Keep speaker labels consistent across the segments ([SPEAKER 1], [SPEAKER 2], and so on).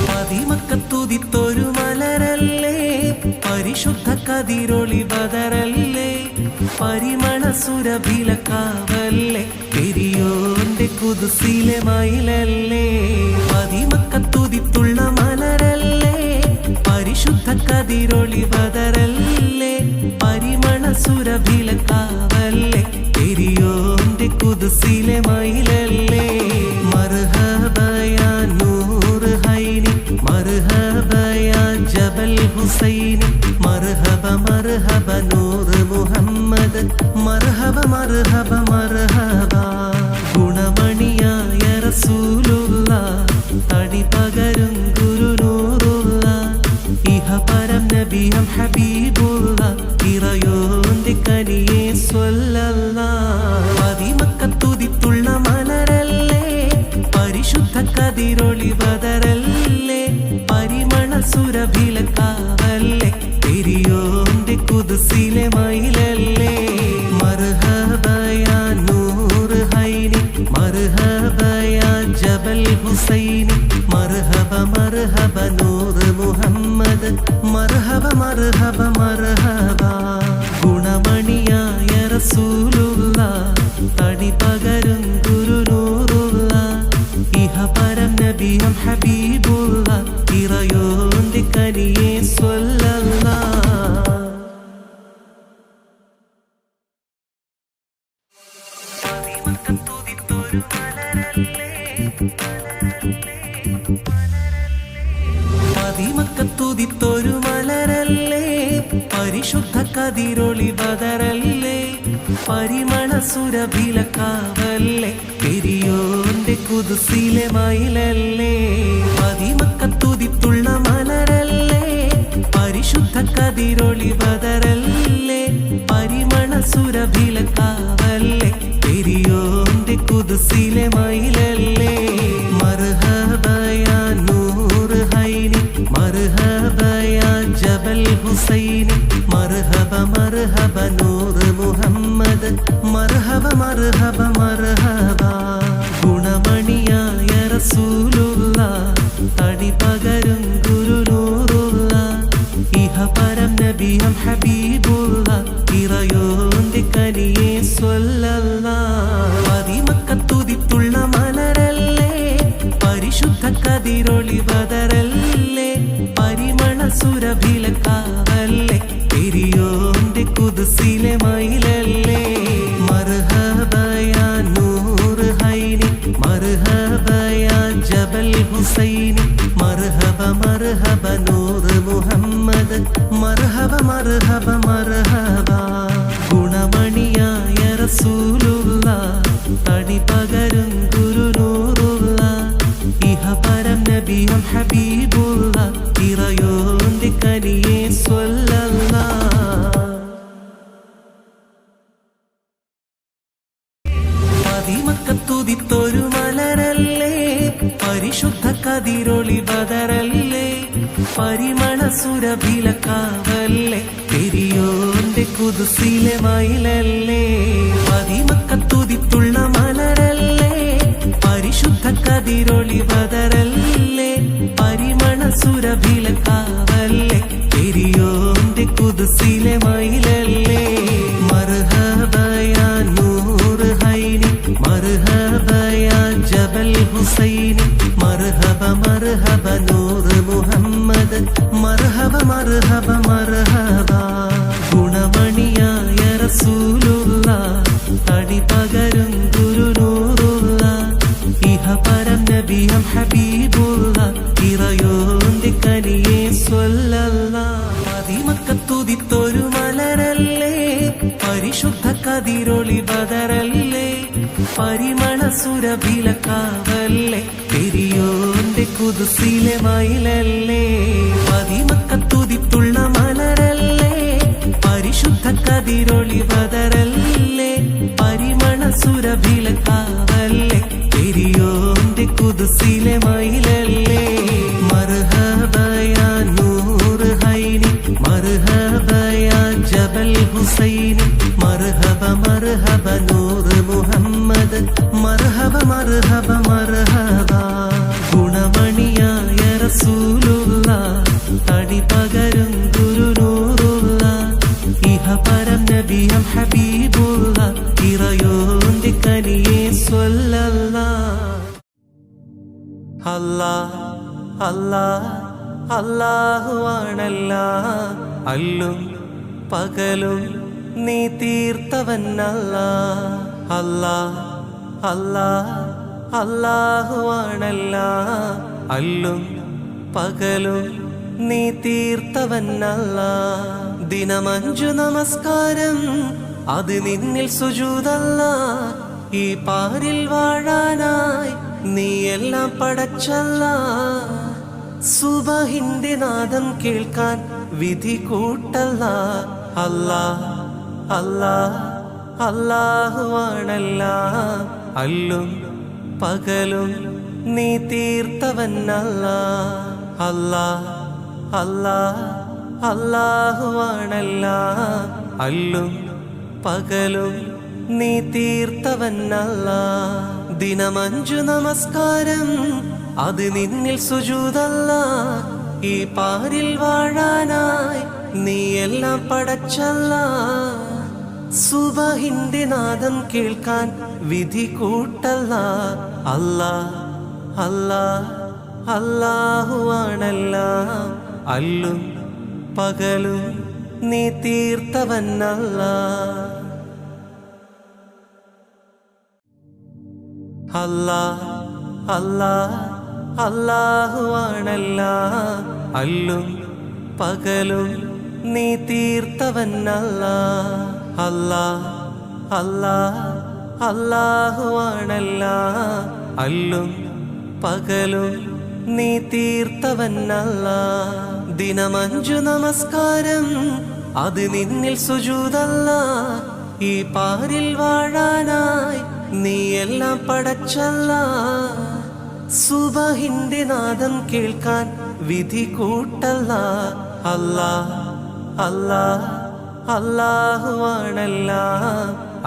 [SPEAKER 1] മതിമക്കത്തുതിത്തൊരു മലരല്ലേ, പരിശുദ്ധ കതിരൊളി ബദറല്ലേ, പരിമള സുരഭിലക്കാവല്ലേ, പെരിയോന്റെ കുതുസിലെ മയിലല്ലേ. മതിമക്കത്തുതിത്തുള്ള മലരല്ലേ, പരിശുദ്ധ കതിരൊളി ബദറല്ലേ, പരിമള സുരഭിലക്കാവല്ലേ, പെരിയോന്റെ കുതുസിലെ മയിലല്ലേ. മർഹബയാ നൂറ് ഹൈനി, മർഹബയാ ജബൽ ഹുസൈനി, മർഹബ മർഹബ നൂറ് മുഹമ്മദ്, മർഹബ മർഹബ മർഹബ. ഗുണമണിയായ റസൂലുള്ള, തടി പകരും ഗുരുനൂറുള്ള, ഇഹപരം നബിയം ഹബീബുള്ള, ഇറയോന്റെ കനിയെ സ്വല്ലല്ലാഹ്. മതിമക്കത്തുതിത്തുള്ള മലരല്ലേ, പരിശുദ്ധ കതിരൊളി ബദറല്ലേ, പരിമള സുരഭിലക്കാവല്ലേ, പെരിയോന്റെ കുതുസിലെ മയിലല്ലേ. മർഹബയാ നൂറ് ഹൈനി, മർഹബയാ ജബൽ ഹുസൈനി, മർഹബ മർഹബ നൂറ് മുഹമ്മദ്, മർഹബ മർഹബ മർഹബ. ഗുണമണിയായ റസൂലുള്ള, തടി പകരും ഗുരുനൂറുള്ള, ഇഹപരം നബിയം ഹബീബുള്ള, ഇറയോന്റെ കനിയെ സ്വല്ലല്ലാഹ്. മതിമക്കത്തുതിത്തൊരു മലരല്ലേ, പരിശുദ്ധ കതിരൊളി ബദറല്ലേ, പരിമള സുരഭിലക്കാവല്ലേ, പെരിയോന്റെ കുതുസിലെ മയിലല്ലേ. മതിമക്കത്തുതിത്തുള്ള മലരല്ലേ, പരിശുദ്ധ കതിരൊളി ബദറല്ലേ, പരിമള സുരഭിലക്കാവല്ലേ, പെരിയോന്റെ കുതുസിലെ മയിലല്ലേ. മർഹബയാ നൂറ് ഹൈനി, മർഹബയാ ജബൽ ഹുസൈനി, മർഹബ മർഹബ നൂറ് മുഹമ്മദ്, മർഹബ മർഹബ മർഹബ. ഗുണമണിയായ റസൂലുള്ള, തടി പകരും ഗുരുനൂറുള്ള, ഇഹപരം നബിയം ഹബീബുള്ള, ഇറയോന്റെ കനിയെ സ്വല്ലല്ലാഹ്. മതിമക്കത്തുതിത്തുള്ള മലരല്ലേ, പരിശുദ്ധ കതിരൊളി ബദറല്ലേ, പരിമള സുരഭിലക്കാവല്ലേ, പെരിയോന്റെ കുതുസിലെ മയിലല്ലേ. മർഹബയാ നൂറ് ഹൈനി, മർഹബയാ ജബൽ ഹുസൈനി, മർഹബ മർഹബ നൂറ് മുഹമ്മദ്, മർഹബ മർഹബ മർഹബ. ഗുണമണിയായ റസൂലുള്ള, തടി പകരും ഗുരുനൂറുള്ള, ഇഹപരം നബിയം ഹബീബുള്ള, ഇറയോന്റെ കനിയെ സ്വല്ലല്ലാഹ്. മതിമക്കത്തുതിത്തൊരു മലരല്ലേ, പരിശുദ്ധ കതിരൊളി ബദറല്ലേ, പരിമള സുരഭിലക്കാവല്ലേ, പെരിയോന്റെ കുതുസിലെ മയിലല്ലേ. മതിമക്കത്തുതിത്തുള്ള മലരല്ലേ, പരിശുദ്ധ കതിരൊളി ബദറല്ലേ, പരിമള സുരഭിലക്കാവല്ലേ, പെരിയോന്റെ കുതുസിലെ മയിലല്ലേ. മർഹബയാ നൂറ് ഹൈനി, മർഹബയാ ജബൽ ഹുസൈനി, മർഹബ മർഹബ നൂറ് മുഹമ്മദ്, മർഹബ മർഹബ മർഹബ. ഗുണമണിയായ റസൂലുള്ള, തടി പകരും ഗുരുനൂറുള്ള, ഇഹപരം നബിയം ഹബീബുള്ള, ഇറയോന്റെ കനിയെ സ്വല്ലല്ലാഹ്. മതിമക്കത്തുതിത്തൊരു മലരല്ലേ, പരിശുദ്ധ കതിരൊളി ബദറല്ലേ, പരിമള സുരഭിലക്കാവല്ലേ, പെരിയോന്റെ കുതുസിലെ മയിലല്ലേ. മതിമക്കത്തുതിത്തുള്ള മലരല്ലേ, പരിശുദ്ധ കതിരൊളി ബദറല്ലേ, പരിമള സുരഭിലക്കാവല്ലേ, പെരിയോന്റെ കുതുസിലെ മയിലല്ലേ. മർഹബയാ നൂറ് ഹൈനി, മർഹബയാ ജബൽ ഹുസൈനി, മർഹബ മർഹബ നൂറ് മർഹബ മർഹബ ഗുണമണിയായ റസൂലുള്ള തടി പകരും ഗുരുനൂറുള്ള ഇഹപരം നബിയം ഹബീബുള്ള ഇറയോന്റെ കനിയെ സ്വല്ലല്ലാഹ്. അല്ലാഹ് അല്ലാഹ് അല്ലാഹുവാണല്ല അല്ലും പകലും നീ തീർത്തവനല്ല. അല്ലാഹ് അല്ലാഹ് അല്ലാഹുവാണല്ല അല്ലും പകലും നീ തീർത്തവനല്ല. ദിനമഞ്ചു നമസ്കാരം അത് നിന്നിൽ സുജൂദല്ല. ഈ പാരിൽ വാഴാനായി നീ എല്ലാം പടച്ചല്ല. സുബഹിന്റെ നാദം കേൾക്കാൻ വിധി കൂട്ടല്ല. അല്ലാഹ് അല്ലാഹ് അല്ലാഹുവാണല്ല അല്ലും പകലും നീ തീർത്തവനല്ല. അല്ലാഹ് അല്ലാഹ് അല്ലാഹുവാണല്ല അല്ലും പകലും നീ തീർത്തവനല്ല. ദിനമഞ്ചു നമസ്കാരം അത് നിന്നിൽ സുജൂദല്ല. ഈ പാരിൽ വാഴാനായി നീ എല്ലാം പടച്ചല്ല. സുബഹിന്റെ നാദം കേൾക്കാൻ വിധി കൂട്ടല്ല. അല്ലാഹ് അല്ലാഹ് അല്ലാഹുവാണല്ല അല്ലും പകലും നീ തീർത്തവനല്ല. അല്ലാഹ് അല്ലാഹ് അല്ലാഹുവാണല്ല അല്ലും പകലും നീ തീർത്തവനല്ല. അല്ലാഹ് അല്ലാഹ് അല്ലാഹുവാണല്ല അല്ലും പകലും നീ തീർത്തവനല്ല. ദിനമഞ്ചു നമസ്കാരം അത് നിന്നിൽ സുജൂദല്ല. ഈ പാരിൽ വാഴാനായി നീ എല്ലാം പടച്ചല്ല. സുബഹിന്റെ നാദം കേൾക്കാൻ വിധി കൂട്ടല്ല. അല്ലാഹ് അല്ലാഹ് അല്ലാഹുവാണല്ല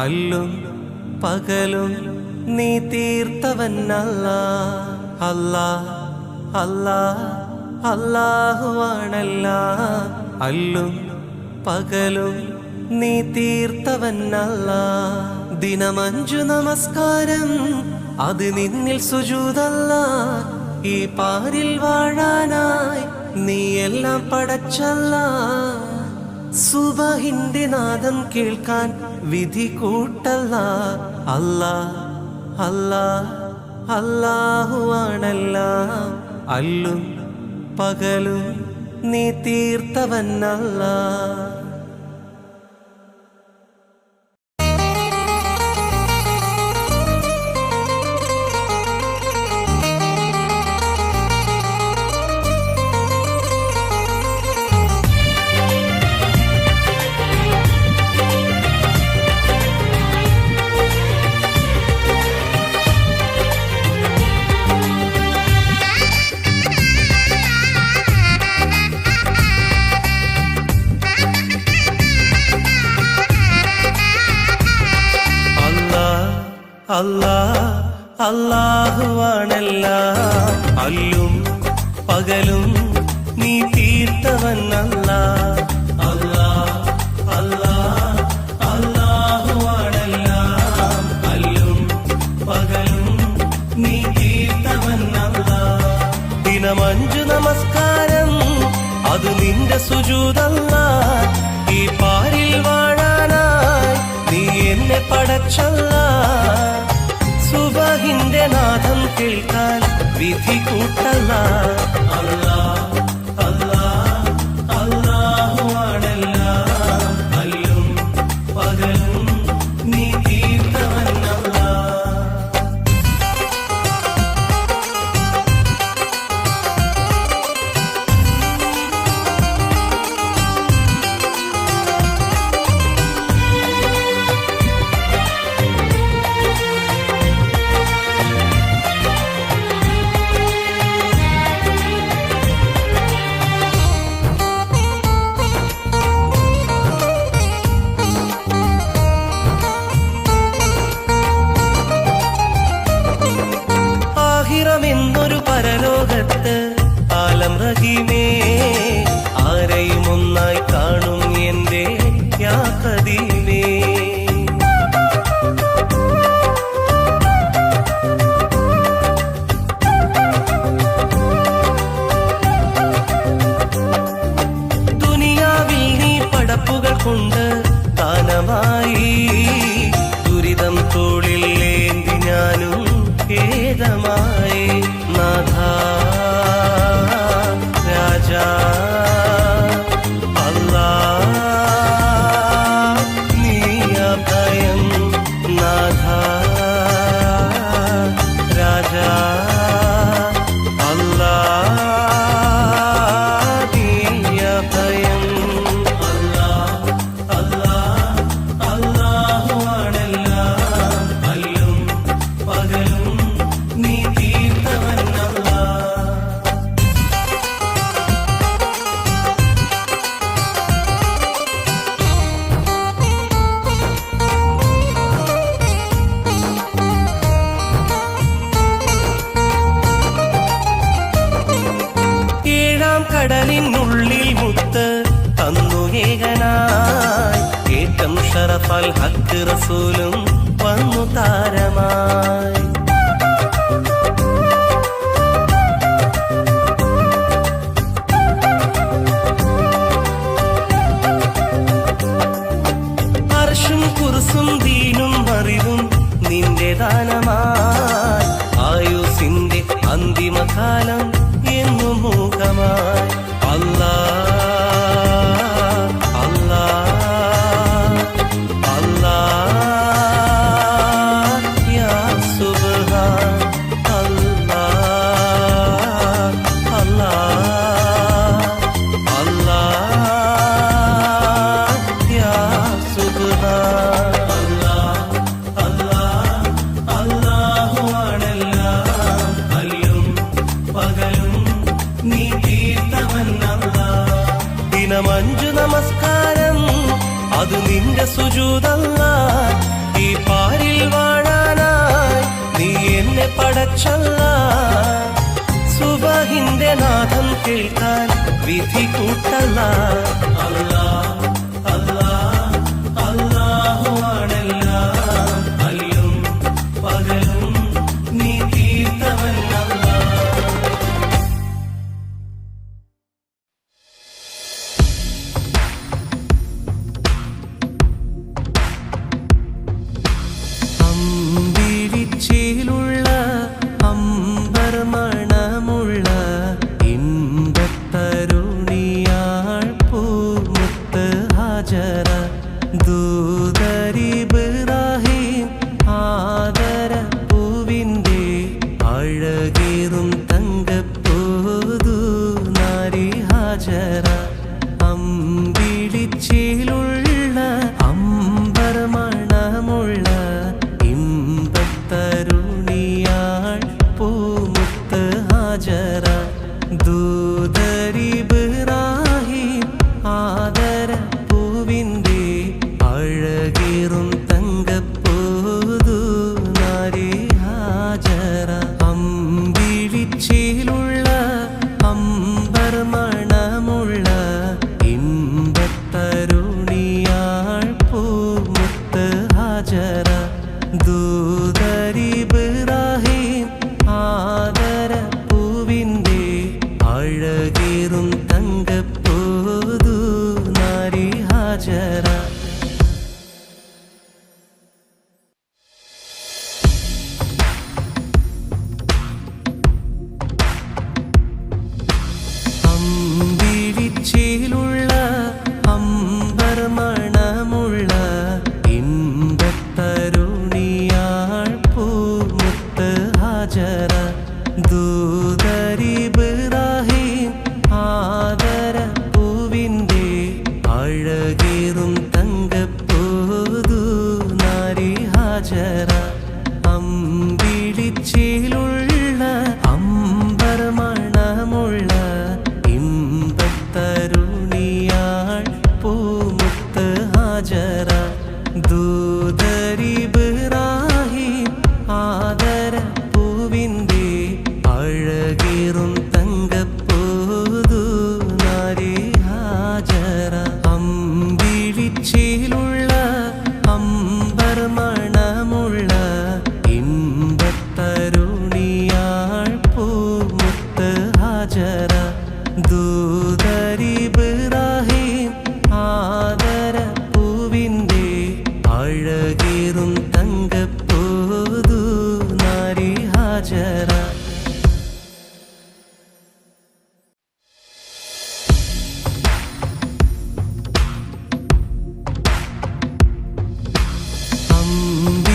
[SPEAKER 1] അല്ലും പകലും നീ തീർത്തവനല്ല. അല്ലാഹ് അല്ലാഹ് അല്ലാഹുവാണല്ല അല്ലും പകലും നീ തീർത്തവനല്ല. ദിനമഞ്ചു നമസ്കാരം അത് നിന്നിൽ സുജൂദല്ല. ഈ പാരിൽ വാഴാനായി നീ എല്ലാം പടച്ചല്ല. സുബഹിന്റെ നാദം കേൾക്കാൻ വിധി കൂട്ടല്ല. അല്ലാഹ് അല്ലാഹ് അല്ലാഹുവാണല്ല അല്ലും പകലും നീ തീർത്തവനല്ല. അല്ലാഹ് അല്ലാഹുവാണല്ല അല്ലും പകലും നീ തീർത്തവനല്ല. അല്ലാഹ് അല്ലാഹ് അല്ലാഹുവാണല്ല അല്ലും പകലും നീ തീർത്തവനല്ല. ദിനമഞ്ചു നമസ്കാരം അത് നിന്റെ സുജൂദല്ല. ഈ പാരിൽ വാഴാനായി നീ എന്നെ പടച്ചല്ല. സുബഹിന്റെ നാദം കേൾക്കാൻ വിധി കൂട്ടല്ല. അല്ലാഹ് അല്ലാഹ് അല്ലാഹുവാണല്ല അല്ലും പകലും നീ തീർത്തവനല്ല. അഷറഫൽ ഹക്ക് റസൂലും വന്നു താരമായി. അർശും കുർസും ദീനും അറിവും നിന്റെ ദാനമായി. ആയുസിന്റെ അന്തിമകാലം എന്നും മൂകമായി. അല്ലാഹ് അല്ലാഹ് അല്ലാഹ് യാ സുബ്ഹാൻ. അല്ലാഹ് അല്ലാഹ് അല്ലാഹ് യാ സുബ്ഹാൻ. അല്ലാഹ് അല്ലാഹ് അല്ലാഹു ആണെല്ലാം. അല്ലും പകലും നീ തീർത്തവനല്ലാഹ്. ദിനമഞ്ചു നമസ്കാരം അത് നിന്റെ സുജൂദല്ലാഹ്. ഈ പാരിൽ വാഴാനായി നീ എന്നെ പടച്ചല്ലാഹ്. സുബഹിന്റെ നാദം കേൾക്കാൻ വിധി കൂട്ടല്ലാഹ്. അല്ലാഹ് അല്ലാഹ് അല്ലാഹു ആണെല്ലാം. അല്ലും പകലും നീ തീർത്തവനല്ലാഹ്. അമ്പിളിച്ചേലുള്ള അമ്പർ മണമുള്ള ഇമ്പത്തരുണിയാൾ പൂമുത്ത് ഹാജറ. ദൂതരിബ്രാഹിം ആദര പൂവിൻ്റെ അഴകേറും തങ്കപ്പൂതു നാരി ഹാജറ. അമ്പിളിച്ചേലുള്ള അമ്പർ മണമുള്ള ഇമ്പത്തരുണിയാൾ പൂമുത്ത് ഹാജറ. ദൂതരിബ്രാഹിം ആദര പൂവിൻ്റെ അഴകേറും തങ്കപ്പൂതു നാരി ഹാജറ. അമ്പിളിച്ചേലുള്ള അമ്പർ മണമുള്ള ഇമ്പത്തരുണിയാൾ പൂമുത്ത് ഹാജറ. ദൂതരിബ്രാഹിം ആദര പൂവിൻ്റെ അഴകേറും തങ്കപ്പൂതു നാരി ഹാജറ. അമ്പിളിച്ചേലുള്ള അമ്പർ മണമുള്ള ഇമ്പത്തരുണിയാൾ പൂമുത്ത് ഹാജറ. ദൂതരിബ്രാഹിം ആദര പൂവിൻ്റെ അഴകേറും തങ്കപ്പൂതു നാരി ഹാജറ. അമ്പിളിച്ചേലുള്ള അമ്പർ മണമുള്ള ഇമ്പത്തരുണിയാൾ പൂമുത്ത് ഹാജറ. ദൂതരിബ്രാഹിം ആദര പൂവിൻ്റെ അഴകേറും തങ്കപ്പൂതു നാരി ഹാജറ. അമ്പിളിച്ചേലുള്ള അമ്പർ മണമുള്ള ഇമ്പത്തരുണിയാൾ പൂമുത്ത് ഹാജറ. ദൂതരിബ്രാഹിം ആദര പൂവിൻ്റെ അഴകേറും തങ്കപ്പൂതു നാരി ഹാജറ.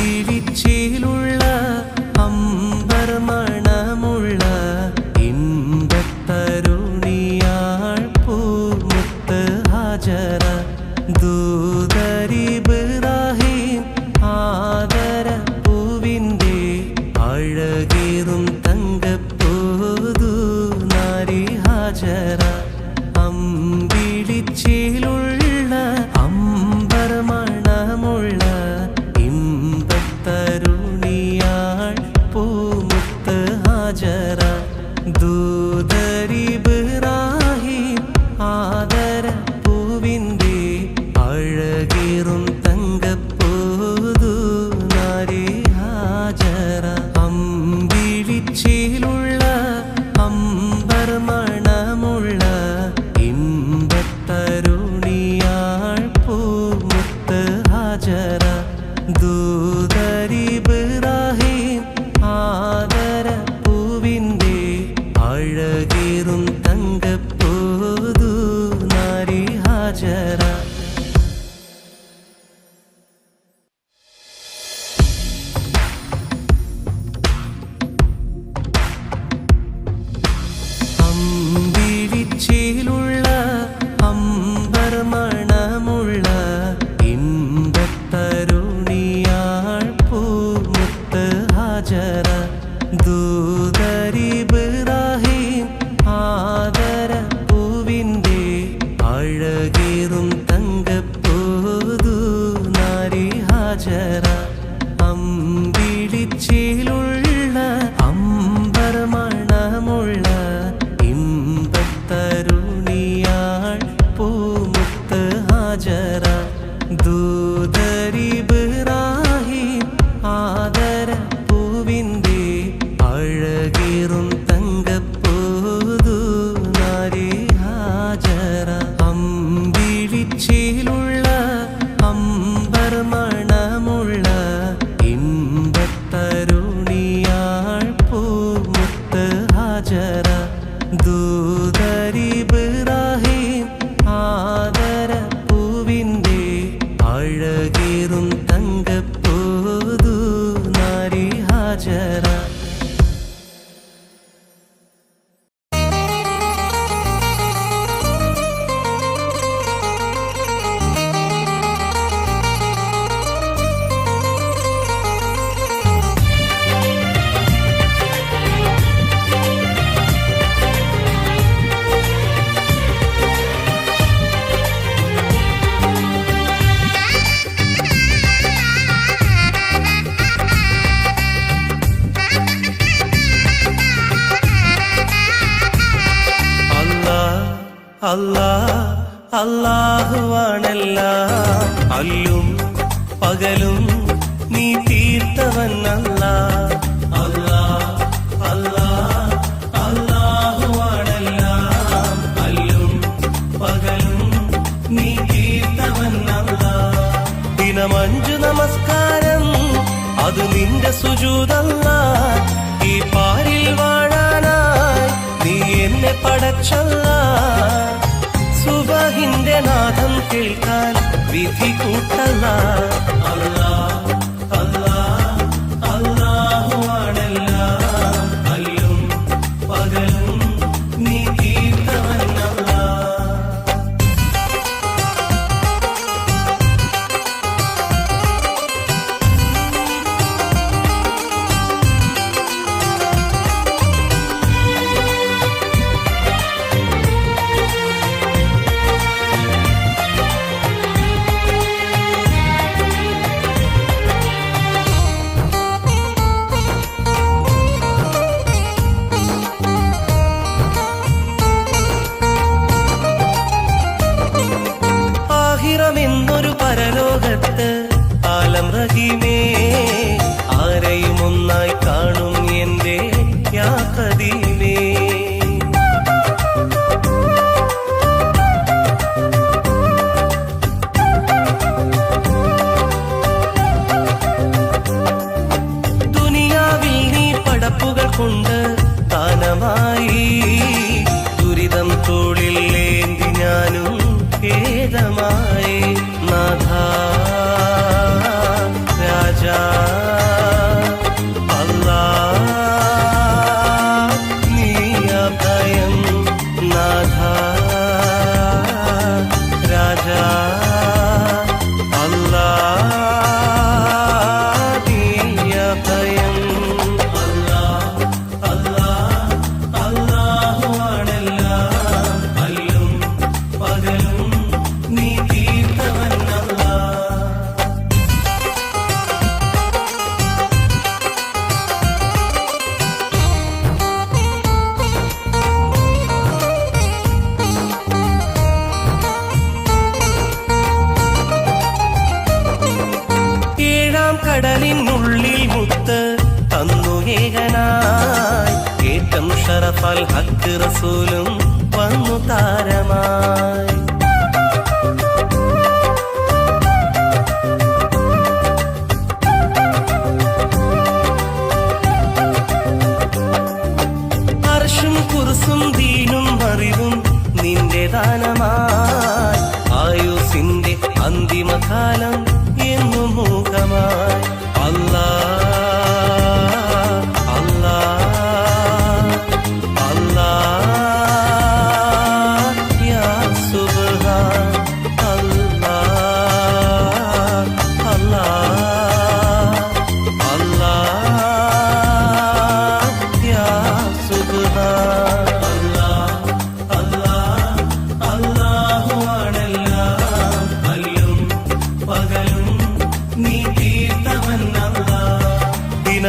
[SPEAKER 1] അമ്പിളിച്ചേലുള്ള അമ്പർ മണമുള്ള ഇമ്പത്തരുണിയാൾ പൂമുത്ത് ഹാജറ. ദൂതരിബ്രാഹിം ആദര പൂവിൻ്റെ അഴകേറും തങ്കപ്പൂതു നാരി ഹാജറ. അമ്പിളിച്ചേലുള്ള അമ്പർ മണമുള്ള ഇമ്പത്തരുണിയാൾ പൂ ദൂതരിബ്രാഹീം ആദര പൂവിൻ്റെ അഴകേറും തങ്കപ്പൂതു നാരി ഹാജറ. അമ്പിളിച്ചേലുള്ള അമ്പർ മണമുള്ള ഇമ്പത്തരുണിയാൾ പൂമുത്ത് ഹാജറ. ദൂതരിബ്രാഹീം ആദര പൂവിൻ്റെ അഴകേറും തങ്കപ്പൂതു നാരി ഹാജറ. അമ്പിളിച്ചേലുള്ള അമ്പർ മണമുള്ള ഇമ്പത്തരുണിയാൾ പൂമുത്ത് ഹാജറ. ദൂതരിബ്രാഹീം ആദര പൂവിൻ്റെ അഴകേറും തങ്കപ്പൂതു നാരി ഹാജറ. അമ്പിളിച്ചേലുള്ള അമ്പർ മണമുള്ള ഇമ്പത്തരുണിയാൾ പൂമുത്ത് ഹാജറ. ദൂതരിബ്രാഹീം ആദര പൂവിൻ്റെ അഴകേറും തങ്കപ്പൂതു നാരി ഹാജറ. അല്ലാഹുവാണെല്ലാം അല്ലും പകലും നീ തീർത്തവൻ അല്ലാഹ്. അല്ലാഹുവാണെല്ലാം അല്ലും പകലും നീ തീർത്തവൻ അല്ലാഹ്. ദിനം 5 നമസ്കാരം അത് നിന്റെ സുജൂദല്ലാഹ്. ഈ പാരിൽ വാഴാനായി നീ എന്നെ പടച്ചല്ലാഹ്. സുബഹിന്റെ നാദം കേൾക്കാൻ വിധി കൂട്ടല്ല. അല്ലാഹുവാണെല്ലാം അല്ലും പകലും നീ തീർത്തവൻ അല്ലാഹ്. എന്നൊരു പരലോകത്ത് ആലം റഹീമേ ആരെയും ഒന്നായി കാണും എന്റെ യാ ഖദീമേ. ദുനിയാവിൽ നീ പടപ്പുകൾ കൊണ്ട് ദാനമായി ദുരിതം തോളിൽ ഏന്തി ഞാനും ഖേദമായി നാഥ രാജാ അല്ലാഹ് നീ അഭയം നാഥ രാജാ അല്ലാഹ് നീ അഭയം. അല്ലാഹുവാണെല്ലാം അല്ലും പകലും നീ തീർത്തവൻ അല്ലാഹ്. ഏഴാം കടലിനുള്ളിൽ മുത്ത് തന്നു ഏകനായി ഏറ്റം ഷറഫൽ ഹക്ക് റസൂലും വന്നു താരമായി.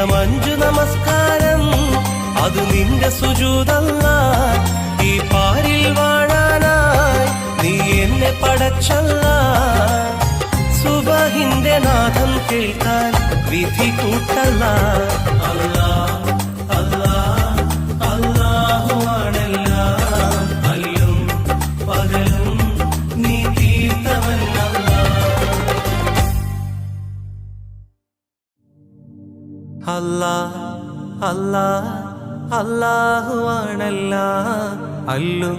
[SPEAKER 1] ദിനമഞ്ചു നമസ്കാരം അത് നിന്റെ സുജൂദല്ല. ഈ പാരിൽ വാഴാനായി നീ എന്നെ പടച്ചല്ല. സുബഹിന്റെ നാദം കേൾക്കാൻ വിധി കൂട്ടല്ല. അല്ലാഹ് അല്ലാഹ് അല്ലാഹുവാണെല്ലാം, അല്ലും പകലും നീ തീർത്തവനല്ല. അല്ലാഹ് അല്ലാഹ് അല്ലാഹുവാണെല്ലാം, അല്ലും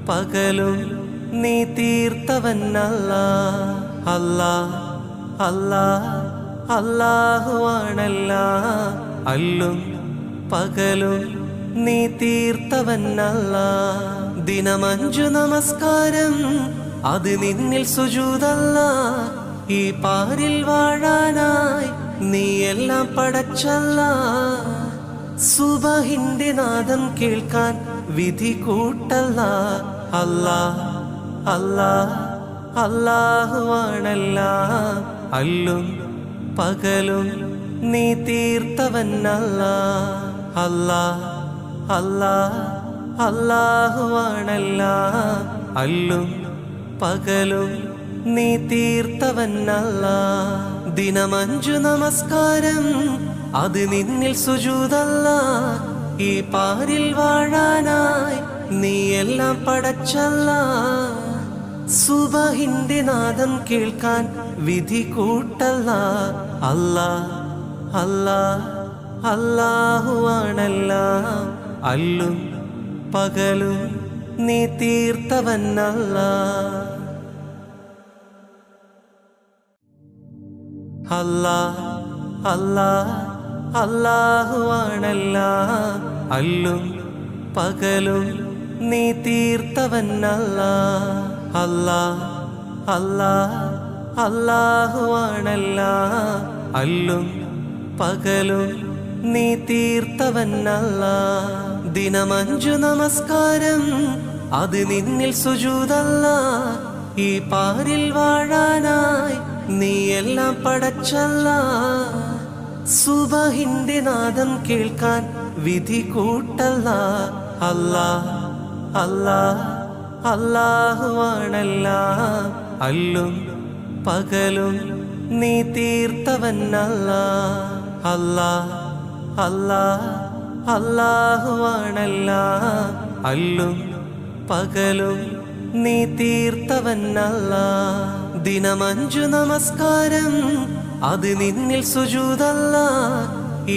[SPEAKER 1] പകലും നീ തീർത്തവനല്ല. അല്ലാഹ് അല്ലാഹ് അല്ലാഹുവാണെല്ലാം, അല്ലും പകലും നീ തീർത്തവനല്ല. ദിനമഞ്ചു നമസ്കാരം അത് നിന്നിൽ സുജൂദല്ല. ഈ പാരിൽ വാഴാനായി നീ എല്ലാം പടച്ചല്ല. സുബഹിന്റെ നാദം കേൾക്കാൻ വിധി കൂട്ടല്ല. അല്ലാഹ് അല്ലാഹ് അല്ലാഹുവാണെല്ലാം, അല്ലും പകലും നീ തീർത്തവനല്ല. അല്ലാഹ് അല്ലാഹ് അല്ലാഹുവാണെല്ലാം, അല്ലും പകലും നീ തീർത്തവനല്ല. ദിനമഞ്ചു നമസ്കാരം അത് നിന്നിൽ സുജൂദല്ല. ഈ പാരിൽ വാഴാനായി നീ എല്ലാം പടച്ചല്ല. സുബഹിന്റെ നാദം കേൾക്കാൻ വിധി കൂട്ടല്ല. അല്ലാഹ് അല്ലാഹ് അല്ലാഹുവാണെല്ലാം, അല്ലും പകലും നീ തീർത്തവനല്ല. അല്ലാഹ് അല്ലാഹ് അല്ലാഹുവാണെല്ലാം, അല്ലും പകലും നീ തീർത്തവനല്ല. അല്ലാഹ് അല്ലാഹ് അല്ലാഹുവാണെല്ലാം, അല്ലും പകലും നീ തീർത്തവനല്ല. ദിനമഞ്ചു നമസ്കാരം അത് നിന്നിൽ സുജൂദല്ല. ഈ പാരിൽ വാഴാനായി നീ എല്ലാം പടച്ചല്ല. സുബഹിന്റെ നാദം കേൾക്കാൻ വിധി കൂട്ടല്ല. അല്ലാഹ് അല്ലാഹ് അല്ലാഹുവാണെല്ലാം, അല്ലും പകലും നീ തീർത്തവനല്ല. അല്ലാഹ് അല്ലാഹ് അല്ലാഹുവാണെല്ലാം, അല്ലും പകലും നീ തീർത്തവനല്ല. ദിനമഞ്ചു നമസ്കാരം അത് നിന്നിൽ സുജൂദല്ല.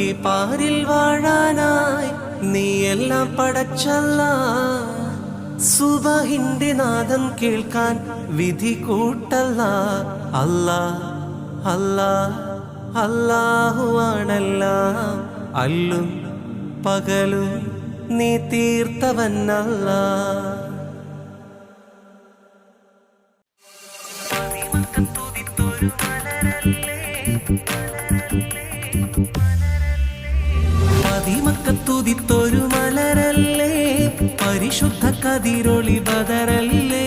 [SPEAKER 1] ഈ പാരിൽ വാഴാനായി നീ എല്ലാം പടച്ചല്ല. സുബഹിന്റെ നാദം കേൾക്കാൻ വിധി കൂട്ടല്ല. അല്ലാഹ് അല്ലാഹ് അല്ലാഹുവാണെല്ലാം, അല്ലും പകലും നീ തീർത്തവനല്ല. മതിമക്കത്തുതിത്തൊരു മലരല്ലേ, പരിശുദ്ധ കതിരൊളി ബദറല്ലേ,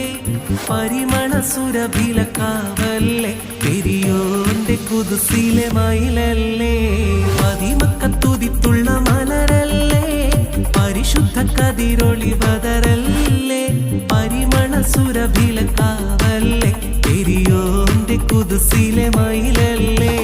[SPEAKER 1] പരിമള സുരഭിലക്കാവല്ലേ, പെരിയോന്റെ കുതുസിലെ മയിലല്ലേ. മതിമക്കത്തുതിത്തുള്ള മലരല്ലേ, പരിശുദ്ധ കതിരൊളി ബദറല്ലേ, പരിമള സുരഭിലക്കാവല്ലേ, പെരിയോന്റെ കുതുസിലെ മയിലല്ലേ.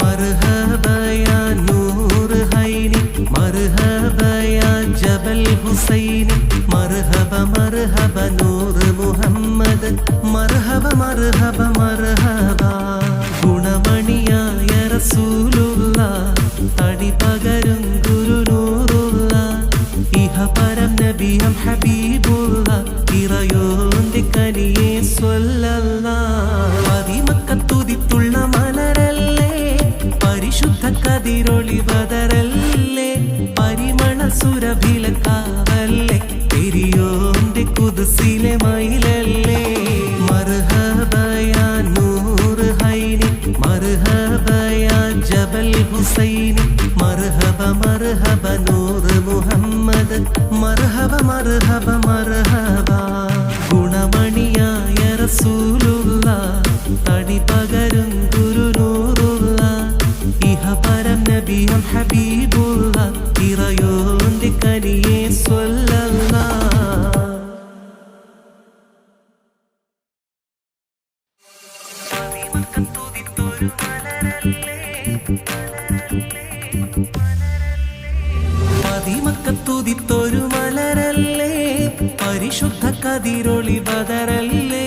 [SPEAKER 1] മർഹബയാ നൂറ് ഹൈനി, മർഹബയാ ജബൽ ഹുസൈനി, മർഹബ മർഹബ നൂറ് മുഹമ്മദ്, മർഹബ മർഹബ മർഹബ. ഗുണമണിയായ റസൂലുള്ള, തടി പകരും ഗുരുനൂറുള്ള, ഇഹപരം നബിയം ഹബീബുള്ള, ഇറയോന്റെ കനിയെ സ്വല്ലല്ലാഹ്. മതിമക്കത്തുതിത്തുള്ള മലരല്ലേ, പരിശുദ്ധ കതിരൊളി ബദറല്ലേ, പരിമള സുരഭിലക്കാവല്ലേ, പെരിയോന്റെ കുതുസിലെ മയിലല്ലേ. മർഹബയാ നൂറ് ഹൈനി, മർഹബയാ ജബൽ ഹുസൈനി, മർഹബ മർഹബ നൂറ് മുഹമ്മദ്, മർഹബ മർഹബ മർഹബ. ഗുണമണിയായ റസൂലുള്ള, തടി പകരും ഗുരുനൂറുള്ള, ഇഹപരം നബി നബിയം ഹബീബുള്ള ഇറയോന്റെ കനിയെ സ്വല്ലല്ലാഹ്. മദിമക്കത്തുദിത്തൊരു മലരല്ലേ, പരിശുദ്ധ കതിരൊളി ബദറല്ലേ,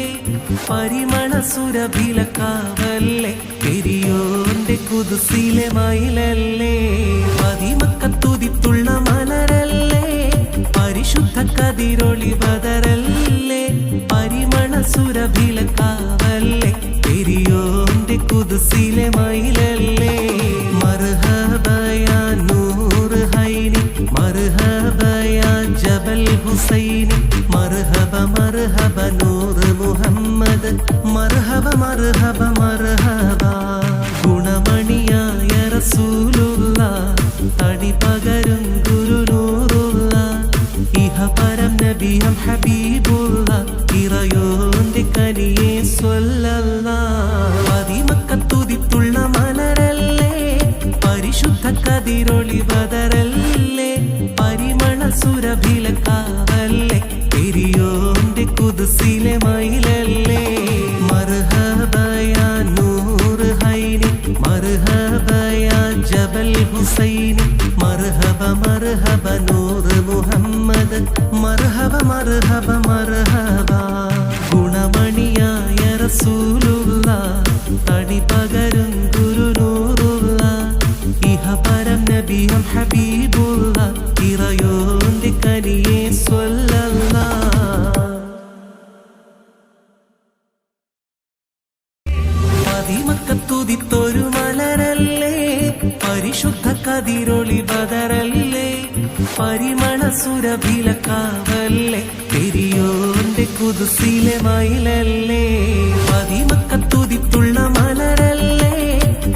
[SPEAKER 1] പരിമള സുരഭിലക്കാവല്ലേ, പെരിയോന്റെ കുദുസിലെ മയിലല്ലേ. മദിമക്കത്തുദിത്തുള്ള മലരല്ലേ, പരിശുദ്ധ കതിരൊളി ബദറല്ലേ, പരിമള സുരഭിലക്കാവല്ലേ, പെരിയോന്റെ കുദുസിലെ മയിലല്ലേ. മർഹബ യാ നൂർ ഹൈനി, മർഹബ യാ ജബൽ ഹുസൈനി, മർഹബ മർഹബ നൂർ മുഹമ്മദ്, മർഹബ മർഹബ മർഹബ. ഗുണമണിയായ റസൂലുള്ള, തടി പകരും ഗുരുനൂറുള്ള, ഇഹപരം നബിയം ഹബീബുള്ള ഇറയോന്റെ കനിയെ സ്വല്ലല്ലാഹ്. മദിമക്കത്തുദിത്തുള്ള മലരല്ലേ, പരിശുദ്ധ കതിരൊളി ബദറല്ലേ, പരിമള സുരഭിലക്കാവല്ലേ, പെരിയോന്റെ കുദുസിലെ മയിലല്ലേ. മർഹബ യാ നൂർ ഹൈനി, മർഹബ യാ ജബൽ ഹുസൈനി, മർഹബ മർഹബ നൂർ മുഹമ്മദ്, മർഹബ മർഹബ മർഹബ. ഗുണമണിയായ റസൂലുള്ള, തടി പകരും ഗുരുനൂറുള്ള, ഇഹപരം നബിയം ഹബീബുള്ള ഇറയോന്റെ കനിയെ സ്വല്ലല്ലാഹ്. മദിമക്കത്തുദിത്തൊരു മലരല്ലേ, പരിശുദ്ധ കതിരൊളി ബദറല്ലേ, പരിമള സുരഭിലക്കാവല്ലേ, പെരിയോന്റെ കുദുസിലെ മയിലല്ലേ. മദിമക്കത്തുദിത്തുള്ള മലരല്ലേ,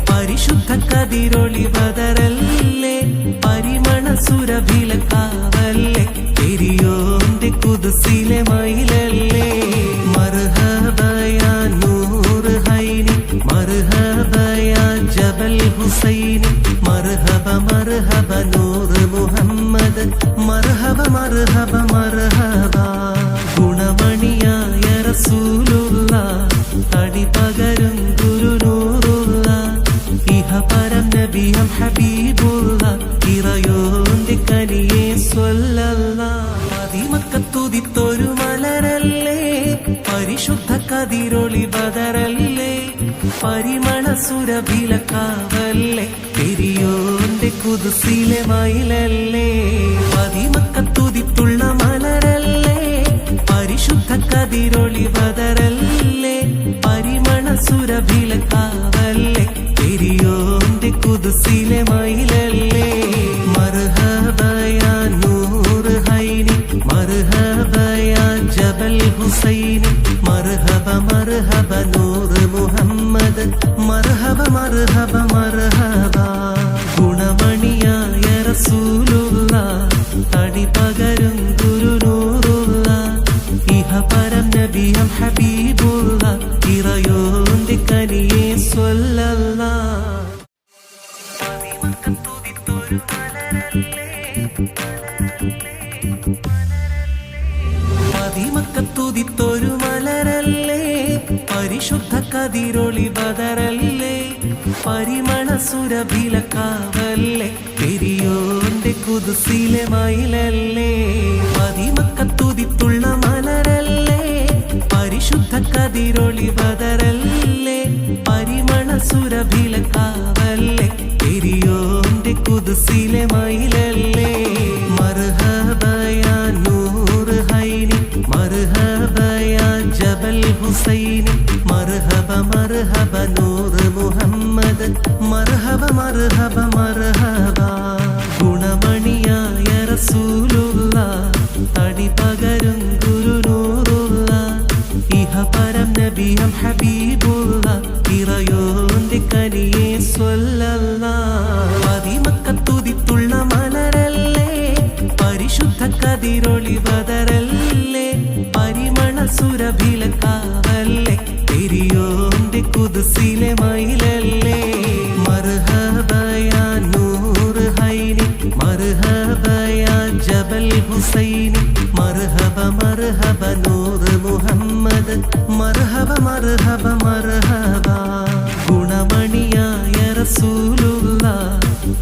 [SPEAKER 1] പരിശുദ്ധ കതിരൊളി ബദറല്ലേ, പരിമള സുരഭിലക്കാവല്ലേ, പെരിയോന്റെ കുദുസിലെ മയിലല്ലേ. മർഹബ യാ നൂർ ഹൈനി, മർഹബ യാ ജബൽ ഹുസൈനി, മർഹബ മർഹബ നൂർ മുഹമ്മദ്, മർഹബ മർഹബ മർഹബ. ഗുണമണിയായ റസൂലുള്ള, തടി പകരും ഗുരുനൂറുള്ള, ഇഹപരം നബിയം ഹബീബുള്ള ഇറയോന്റെ കനിയെ സ്വല്ലല്ലാഹ്. മദിമക്കത്തുദിത്തൊരു മലരല്ലേ, പരിശുദ്ധ കതിരൊളി ബദറല്ലേ, പരിമള സുരഭിലക്കാവല്ലേ, പെരിയോന്റെ കുദുസിലെ മയിലല്ലേ. മദിമക്കത്തുദിത്തുള്ള മലരല്ലേ, പരിശുദ്ധ കതിരൊളി ബദറല്ലേ, പരിമള സുരഭിലക്കാവല്ലേ, പെരിയോന്റെ കുദുസിലെ മയിലല്ലേ. മർഹബ യാ നൂർ ഹൈനി, മർഹബ യാ ജബൽ ഹുസൈനി, മർഹബ മർഹബ നൂർ മുഹമ്മദ്, മർഹബ മർഹബ മർഹബ. ഗുണമണിയായ റസൂലുള്ള, തടി പകരും ഗുരുനൂറുള്ള, ഇഹപരം നബിയം ഹബീബുള്ള ഇറയോന്റെ കനിയെ സ്വല്ലല്ലാഹ്. മദിമക്കത്തുദിത്തൊരു മലരല്ലേ, പരിശുദ്ധ കതിരൊളി ബദറല്ലേ, പരിമള സുരഭിലക്കാവല്ലേ, പെരിയോന്റെ കുദുസിലെ മയിലല്ലേ. മദിമക്കത്തുദിത്തുള്ള മലരല്ലേ, പരിശുദ്ധ കതിരൊളി ബദറല്ലേ, പരിമള സുരഭിലക്കാവല്ലേ, പെരിയോന്റെ കുദുസിലെ മയിലല്ലേ. മർഹബ യാ നൂർ ഹൈനി, മർഹബ യാ ജബൽ ഹുസൈനി, മർഹബ മർഹബ നൂർ മുഹമ്മദ്, മർഹബ മർഹബ മർഹബ. ഗുണമണിയായ റസൂലുള്ള, തടി പകരും ഗുരുനൂറുള്ള, ഇഹപരം നബിയം ഹബീബുള്ള ഇറയോന്റെ കനിയെ സ്വല്ലല്ലാഹ്. മദിമക്കത്തുദിത്തുള്ള മലരല്ലേ, പരിശുദ്ധ കതിരൊളി ബദറല്ലേ, പരിമള സുരഭിലക്കാവല്ലേ, പെരിയോന്റെ കുദുസിലെ മയിലല്ലേ. മർഹബ യാ നൂർ ഹുസൈനി മർഹബ മർഹബ നൂറ് മുഹമ്മദ് മർഹബ മർഹബ മർഹബ ഗുണമണിയായ റസൂലുള്ള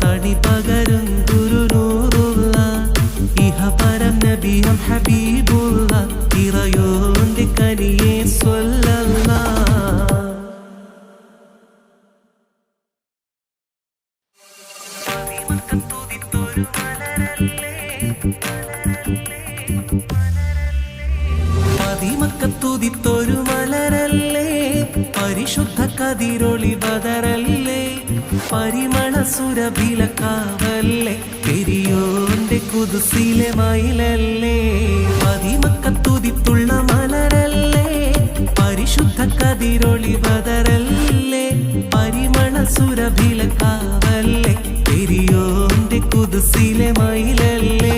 [SPEAKER 1] തടി പകരും ഗുരുനൂറുള്ള ഇഹപരം നബിയം ഹബീബുള്ള ഇറയോന്റെ കനിയെ സ്വല്ലല്ലാഹ്. മദിമക്കത്തുദിത്തൊരു മലരല്ലേ പരിശുദ്ധ കതിരൊളി ബദറല്ലേ പരിമള സുരഭിലക്കാവല്ലേ പെരിയോന്റെ കുതുസിലെ മയിലല്ലേ മദിമക്കത്തുദിത്തുള്ള മലരല്ലേ പരിശുദ്ധ കതിരൊളി ബദറല്ലേ പരിമള സുരഭിലക്കാവല്ലേ പെരിയോന്റെ കുതുസിലെ മയിലല്ലേ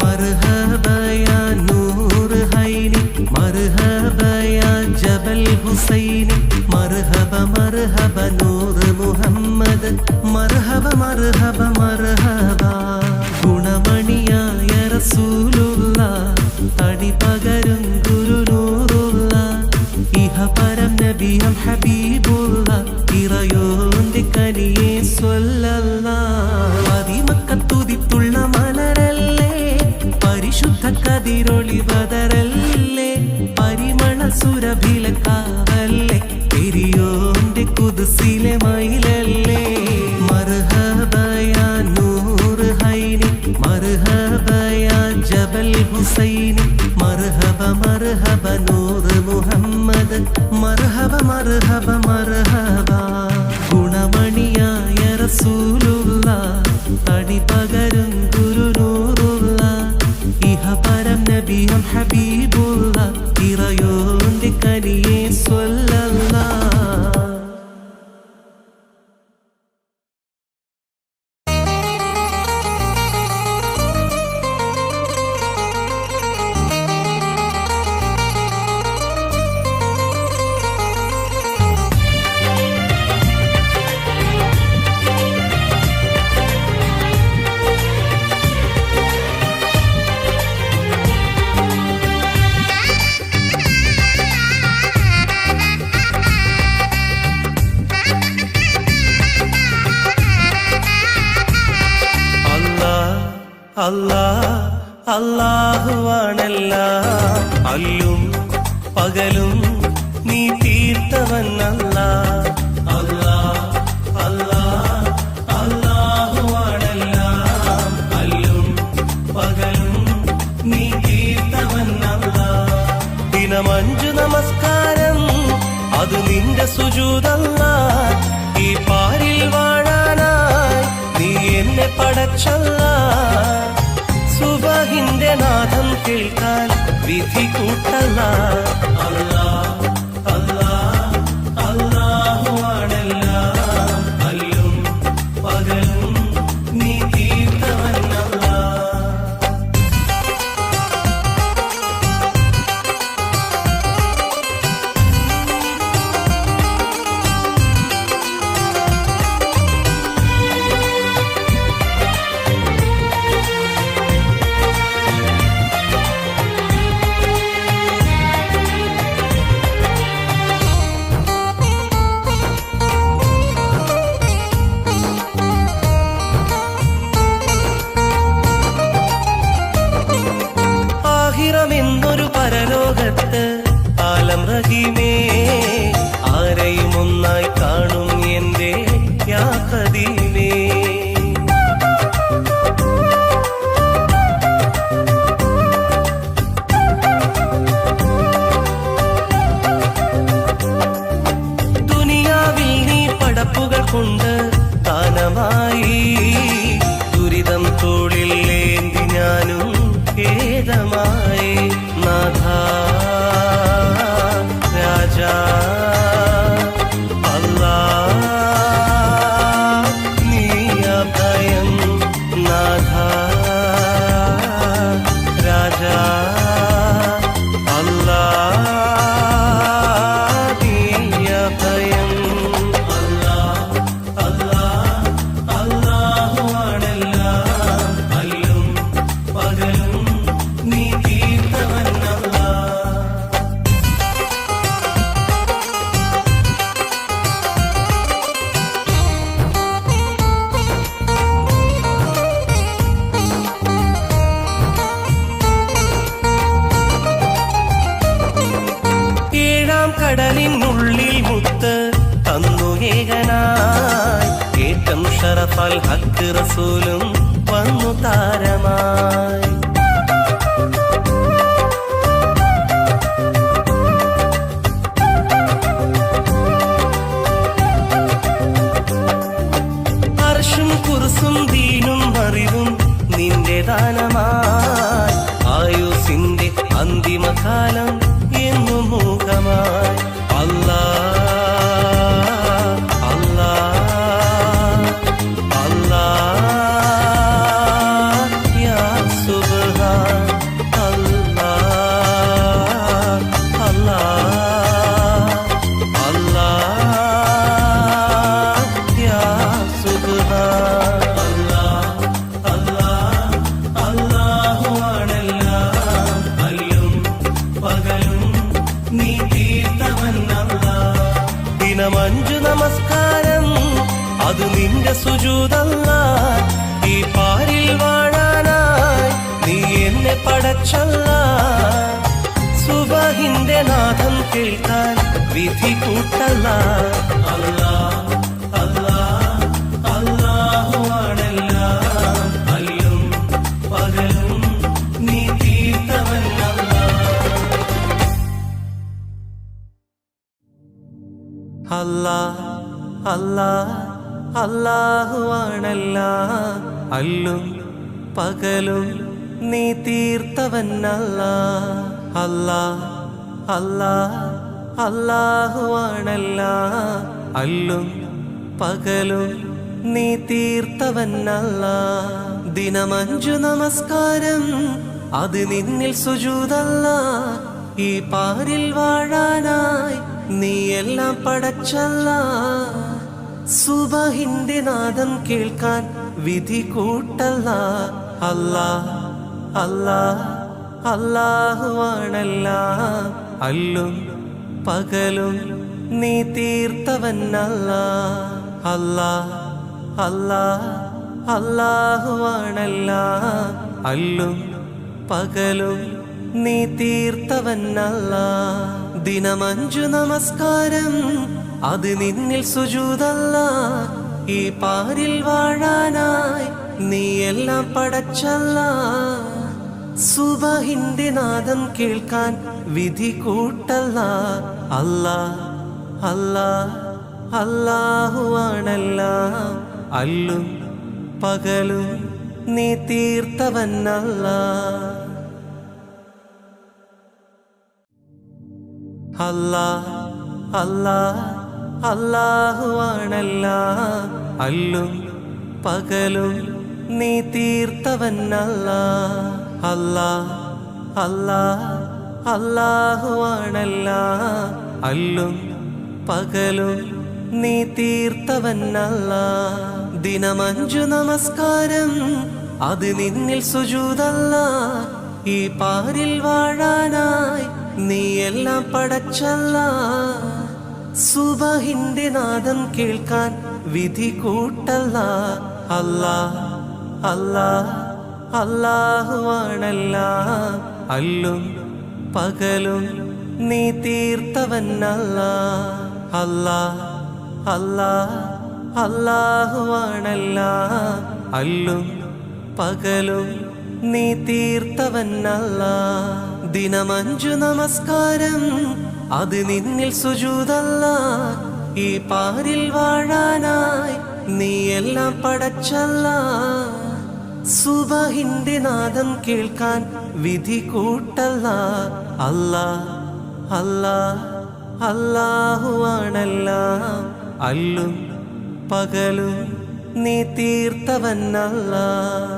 [SPEAKER 1] മർഹബയാ നൂറ് ഹൈനി മർഹബയാ ജബൽ ഹുസൈനി മർഹബ മർഹബ നൂറ് മുഹമ്മദ് മർഹബ മർഹബ മർഹബ ഗുണമണിയായ റസൂലുള്ള തടി പകരും ഗുരുനൂറുള്ള ഇഹപരം നബിയം ഹബീബുള്ള ഇറയോന്റെ കനിയെ സ്വല്ലല്ലാഹ്. മദിമക്കത്തുദിത്തുള്ള മലരല്ലേ പരിശുദ്ധ കതിരൊളി ബദറല്ലേ പരിമള സുരഭിലക്കാവല്ലേ പെരിയോന്റെ കുതുസിലെ മയിലല്ലേ മർഹബയാ നൂറ് ഹൈനി മർഹബയാ ജബൽ ഹുസൈനി മർഹബ മർഹബ നൂറ് മുഹമ്മദ് മർഹബ മർഹബ മർഹബ ഗുണമണിയായ റസൂലുള്ള തടി പകരും ഗുരുനൂറുള്ള ഇഹപരം നബിയം ഹബീബുള്ള ഇറയോന്റെ കനിയെ സ്വല്ലല്ലാഹ്. അല്ലാഹുവാണെല്ലാം അല്ലും പകലും നീ തീർത്തവൻ അല്ലാഹ് അല്ലാഹ് അല്ലാഹ് അല്ലാഹുവാണെല്ലാം അല്ലും പകലും നീ തീർത്തവൻ അല്ലാഹ്. ദിനം 5 നമസ്കാരം അത് നിന്റെ സുജൂദല്ലാഹ്. ഈ പാരിൽ വാഴാനായി നീ എന്നെ പടച്ചല്ലാഹ്. സുബഹിന്റെ നാദം കേൾക്കാൻ വിധി കൂട്ടല്ല അല്ലാഹ് അല്ലാഹ് അല്ലാഹുവാണെല്ലാം അല്ലും പകലും നീ തീർത്തവൻ അല്ലാഹ്. അൽ ഹക്ക് റസൂലും വന്നു താരമായി. അർശും കുർസും ദീനും അറിവും നിന്റെ ദാനമായി. ആയുസിന്റെ അന്തിമകാലം എന്നും മൂകമായി. അല്ലാഹ് അല്ലാഹ് അല്ലാഹ് യാ സുബ്ഹാൻ. അല്ലാഹ് അല്ലാഹ് അല്ലാഹ് യാ സുബ്ഹാൻ. അല്ലാഹ് അല്ലാഹ് അല്ലാഹു ആണെല്ലാം. അല്ലും പകലും നീ തീർത്തവനല്ലാഹ്. ദിനമഞ്ചു നമസ്കാരം അത് നിന്റെ സുജൂദല്ലാഹ്. ഈ പാരിൽ വാഴാനായി നീ എന്നെ പടച്ചല്ലാഹ്. സുബഹിന്റെ നാദം കേൾക്കാൻ വിധി കൂട്ടല്ലാഹ്. അല്ലാഹ് അല്ലാഹ് അല്ലാഹു ആണെല്ലാം. അല്ലും പകലും നീ തീർത്തവനല്ലാഹ്. അല്ലാഹ് അല്ലാഹ് അല്ലാഹു ആണല്ലാഹ്. അല്ലും പകലും നീ തീർത്തവനല്ലാഹ്. അല്ലാഹ് അല്ലാഹ് അല്ലാഹു ആണല്ലാഹ്. അല്ലും പകലും നീ തീർത്തവനല്ലാഹ്. ദിനമഞ്ചു നമസ്കാരം അത് നിന്നിൽ സുജൂദല്ലാഹ്. ഈ പാരിൽ വാഴാനായി നീ എല്ലാം പടച്ചല്ലാഹ്. സുബഹിന്റെ നാദം കേൾക്കാൻ വിധി കൂട്ടല്ലാഹ്. അല്ലാഹ് അല്ലാഹ് അല്ലാഹു ആണല്ലാഹ്. അല്ലും പകലും നീ തീർത്തവനല്ലാഹ്. അല്ലാഹ് അല്ലാഹ് അല്ലാഹു ആണല്ലാഹ്. അല്ലും പകലും നീ തീർത്തവനല്ലാഹ്. ദിനമഞ്ചു നമസ്കാരം അത് നിന്നിൽ സുജൂദല്ലാഹ്. ഈ പാരിൽ വാഴാനായി നീ എല്ലാം പടച്ചല്ലാഹ്. സുബഹിന്റെ നാദം കേൾക്കാൻ വിധി കൂട്ടല്ലാഹ്. അല്ലാഹ് അല്ലാഹ് അല്ലാഹു ആണല്ലാഹ്. അല്ലും പകലും നീ തീർത്തവനല്ലാഹ്. അല്ലാഹ് അല്ലാഹ് അല്ലാഹു ആണല്ലാഹ്. അല്ലും പകലും നീ തീർത്തവനല്ലാഹ്. അല്ലാഹ് അല്ലാഹ് അല്ലാഹു ആണല്ലാഹ്. അല്ലും പകലും നീ തീർത്തവനല്ലാഹ്. ദിനമഞ്ചു നമസ്കാരം അത് നിന്നിൽ സുജൂദല്ലാഹ്. ഈ പാരിൽ വാഴാനായി നീ എല്ലാം പടച്ചല്ലാഹ്. സുബഹിന്റെ നാദം കേൾക്കാൻ വിധി കൂട്ടല്ലാഹ്. അല്ലാഹ് അല്ലാഹ് അല്ലാഹു ആണല്ലാഹ്. അല്ലും പകലും നീ തീർത്തവനല്ലാഹ്. അല്ലാഹ് അല്ലാഹ് അല്ലാഹു ആണല്ലാഹ്. അല്ലും പകലും നീ തീർത്തവനല്ലാഹ്. ദിനമഞ്ചു നമസ്കാരം അത് നിന്നിൽ സുജൂദല്ലാഹ്. ഈ പാരിൽ വാഴാനായി നീ എല്ലാം പടച്ചല്ലാഹ്. സുബഹിന്റെ നാദം കേൾക്കാൻ വിധി കൂട്ടല്ലാഹ്. അല്ലാഹ് അല്ലാഹ് അല്ലാഹു ആണല്ലാഹ്. അല്ലും പകലും നീ തീർത്തവനല്ലാഹ്.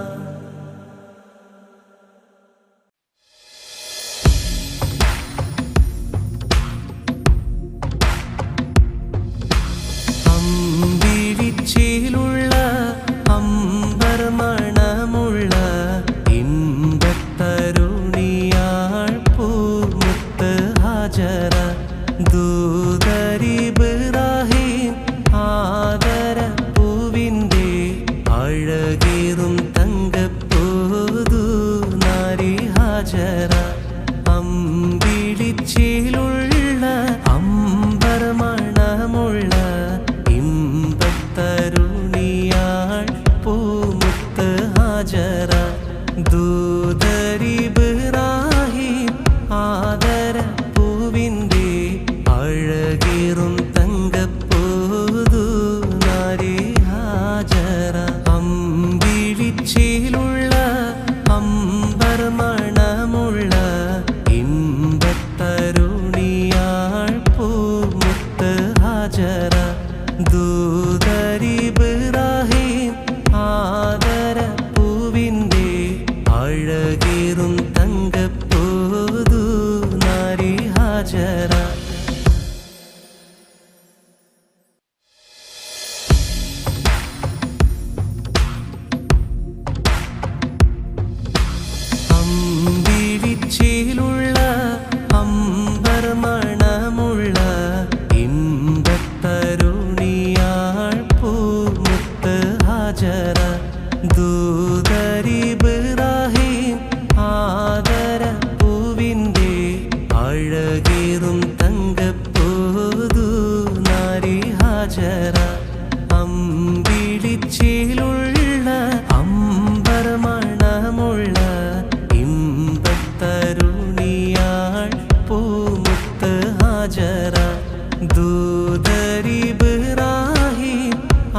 [SPEAKER 1] അമ്പിളിച്ചേലുള്ള അമ്പർമണമുള്ള ഇമ്പത്തരുണിയാൾ പൂമുത്ത് ഹാജറ ദൂതരിബ്രാഹിം ആദര പൂവിൻ്റെ അഴകേറും തങ്കപ്പൂതു നാരി ഹാജറ. അമ്പിളിച്ചേലുള്ള അമ്പർമണമുള്ള ഇമ്പത്തരുണിയാൾ ദൂതരിബ്രാഹിം ആദര പൂവിൻ്റെ അഴകേറും തങ്കപ്പൂതു നാരി ഹാജറ അമ്പിളിച്ചേലുള്ള അമ്പർ മണമുള്ള ഇമ്പത്തരുണിയാൾ പൂമുത്ത് ഹാജറ ദൂതരിബ്രാഹിം ആദര പൂവിൻ്റെ അഴകേറും തങ്കപ്പൂതു നാരി ഹാജറ അമ്പിളിച്ചേലുള്ള അമ്പർ മണമുള്ള ഇമ്പത്തരുണിയാൾ പൂമുത്ത് ഹാജറ ദൂതരിബ്രാഹിം ആദര പൂവിൻ്റെ അഴകേറും തങ്കപ്പൂതു നാരി ഹാജറ അമ്പിളിച്ചേലുള്ള അമ്പർ മണമുള്ള ഇമ്പത്തരുണിയാൾ പൂമുത്ത് ഹാജറ ദൂതരിബ്രാഹിം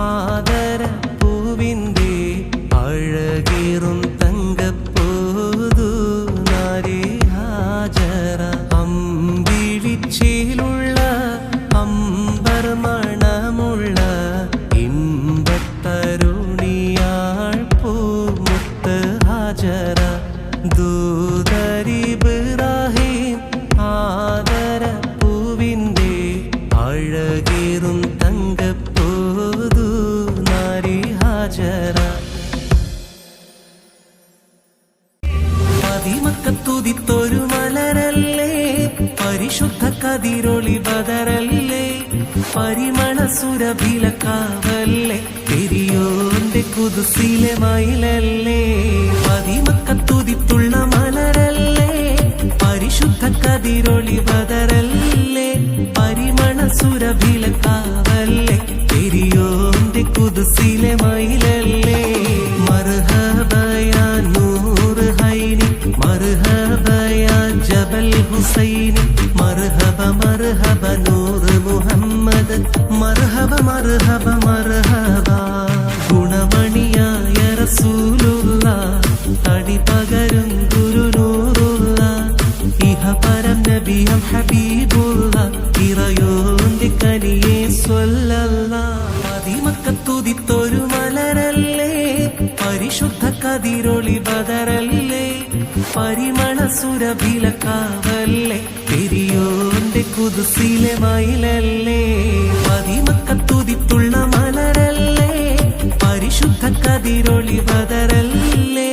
[SPEAKER 1] ആദര പൂവിൻ്റെ അഴകേറും തങ്കപ്പൂതു നാരി ഹാജറ അമ്പിളിച്ചേലുള്ള അമ്പർ മണമുള്ള ഇമ്പത്തരുണിയാൾ പൂമുത്ത് ഹാജറ ദൂതരിബ്രാഹിം ആദര പൂവിൻ്റെ അഴകേറും തങ്കപ്പൂതു നാരി ഹാജറ മദിമക്കത്തുതിത്തൊരു മലരല്ലേ പരിശുദ്ധ കതിരൊളി ബദറല്ലേ പരിമള സുരഭിലക്കാവല്ലേ പെരിയോന്റെ കുതുസിലെ മയിലല്ലേ മദിമക്കത്തുതിത്തുള്ള മലരല്ലേ പരിശുദ്ധ കതിരൊളി ബദറല്ലേ പരിമള സുരഭിലക്കാവല്ലേ പെരിയോന്റെ കുതുസിലെ മയിലല്ലേ മർഹബയാ നൂറ് ഹൈനി മർഹബയാ ജബൽ ഹുസൈനി മർഹബ മർഹബ നൂറ് മുഹമ്മദ് മർഹബ മർഹബ മർഹബ ഗുണമണിയായ റസൂലുള്ള തടി പകരും ഗുരുനൂറുള്ള ഇഹ പരം നബിയം ഹബീബുള്ള ഇറയോന്റെ കനിയെ സ്വല്ലല്ലാഹ് മദിമക്കത്തുതിത്തൊരു മലരല്ലേ പരിശുദ്ധ കതിരൊളി ബദറല്ലേ പരിമള സുരഭിലക്കാവല്ലേ പെരിയോന്റെ കുതുസിലെ മയിലല്ലേ മദിമക്കത്തുതിത്തുള്ള മലരല്ലേ പരിശുദ്ധ കതിരൊളി ബദറല്ലേ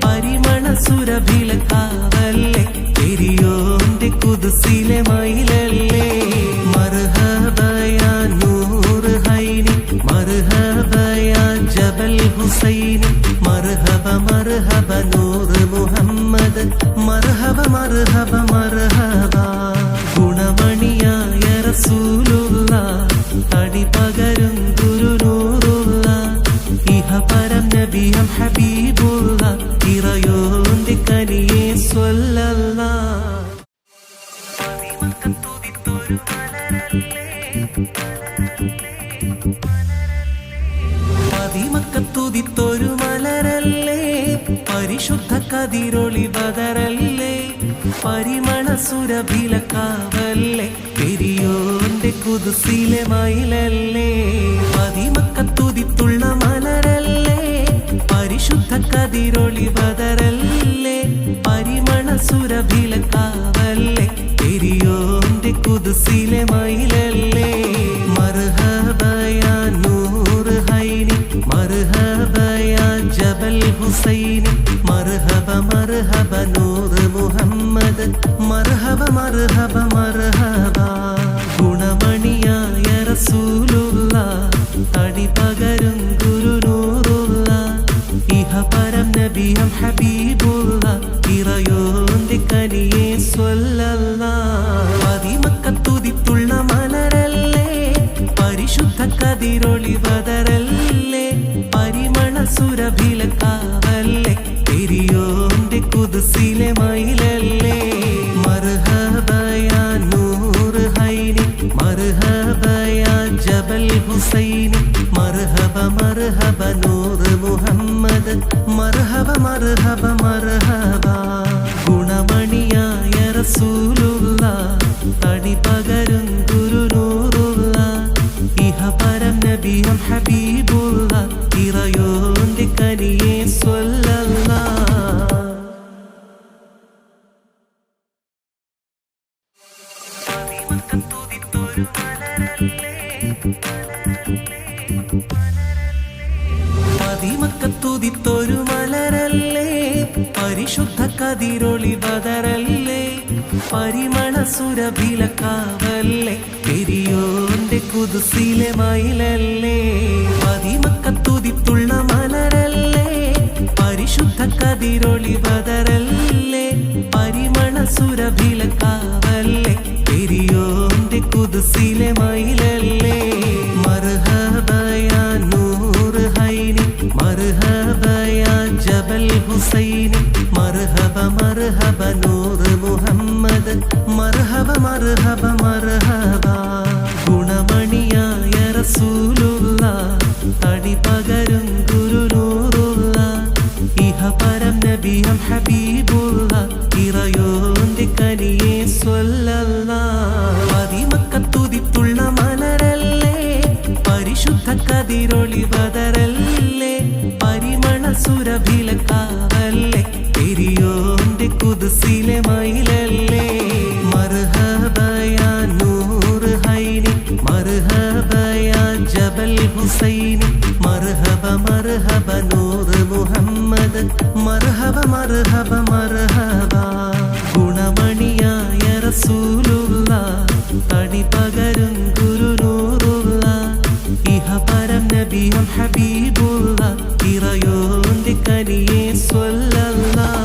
[SPEAKER 1] പരിമള സുരഭിലക്കാവല്ലേ പെരിയോന്റെ കുതുസിലെ മയിലല്ലേ മർഹബയാ നൂറ് ഹൈനി മർഹബയാ ജബൽ ഹുസൈനി മർഹബ മർഹബ നൂറ് മുഹമ്മദ് മർഹബ മർഹബ മർഹബ ഗുണമണിയായ റസൂലുള്ള തടി പകരും ഗുരുനൂറുള്ള ഇഹ പരം നബിയം ഹബീബുള്ള ഇറയോന്റെ കനിയെ സ്വല്ലല്ലാഹ് മദിമക്കത്തുതിത്തൊരു മലരല്ലേ പരിശുദ്ധ കതിരൊളി ബദറല്ലേ പരിമള സുരഭിലക്കാവല്ലേ പെരിയോന്റെ കുതുസിലെ മയിലല്ലേ മദിമക്കത്തുതിത്തുള്ള മലരല്ലേ പരിശുദ്ധ കതിരൊളി ബദറല്ലേ പരിമള സുരഭിലക്കാവല്ലേ പെരിയോന്റെ കുതുസിലെ മയിലല്ലേ മർഹബയാ നൂറ് ഹൈനി മർഹബയാ ജബൽ ഹുസൈനി മർഹബ മർഹബ നൂറ് മുഹമ്മദ് മർഹബ മർഹബ മർഹബ ഗുണമണിയായ റസൂലുള്ള തടി പകരും ഗുരുനൂറുള്ള ഇഹ പരം നബിയം ഹബീബുള്ള ഇറയോന്റെ കനിയെ സ്വല്ലല്ലാഹ് മദിമക്കത്തുതിത്തുള്ള മലരല്ലേ പരിശുദ്ധ കതിരൊളി ബദറല്ലേ പരിമള സുരഭിലക്കാവല്ലേ പെരിയോ കുദ്സിലെ മയിലല്ലേ മർഹബയാ നൂർ ഹൈനി മർഹബയാ ജബൽ ഹുസൈനി മർഹബ മർഹബ നൂർ മുഹമ്മദ് മർഹബ മർഹബ മർഹബ ഗുണമണിയായ റസൂലുള്ള തടി പകരും ഗുരുനൂറുള്ള ഇഹപരം നബിയും ഹബീബുള്ള ഇറയോന്റെ കനിയെ സ്വല്ലല്ലാഹ് മദിമക്കത്തുതിത്തൊരു മലരല്ലേ പരിശുദ്ധ കതിരൊളി ബദറല്ലേ പരിമള സുരഭിലക്കാവല്ലേ പെരിയോന്റെ കുദ്സിലെ മയിലല്ലേ മദിമക്കത്തുതിത്തുള്ള മലരല്ലേ പരിശുദ്ധ കതിരൊളി ബദറല്ലേ പരിമള സുരഭിലക്കാവല്ലേ പെരിയോന്റെ കുദ്സിലെ മയിലല്ലേ മർഹബയാ നൂർ ഹൈനി മർഹബയാ ജബൽ ഹുസൈനി മർഹബ മർഹബ നൂർ മുഹമ്മദ് മർഹബ മർഹബ മർഹബ ഗുണമണിയായ റസൂലുള്ള തടി പകരും ഗുരുനൂറുള്ള ഇഹപരം നബിയും ഹബീബുള്ള ഇറയോന്റെ കനിയെ സ്വല്ലല്ലാഹ് മദിമക്കത്തുതിത്തുള്ള മലരല്ലേ പരിശുദ്ധ കതിരൊളി ബദറല്ലേ പരിമള സുരഭിലക്കാവല്ലേ പെരിയോന്റെ കുദ്സിലെ മയിലല്ലേ മർഹബയാ നൂർ ഹൈനി മർഹബയാ ജബൽ ഹുസൈനി മർഹബ മർഹബ നൂർ മുഹമ്മദ് മർഹബ മർഹബ മർഹബ ഗുണമണിയായ റസൂലുള്ള തടി പകരും ഗുരുനൂറുള്ള ഇഹപരം നബിയും ഹബീബുള്ള ഇറയോന്റെ കനിയെ സ്വല്ലല്ലാഹ്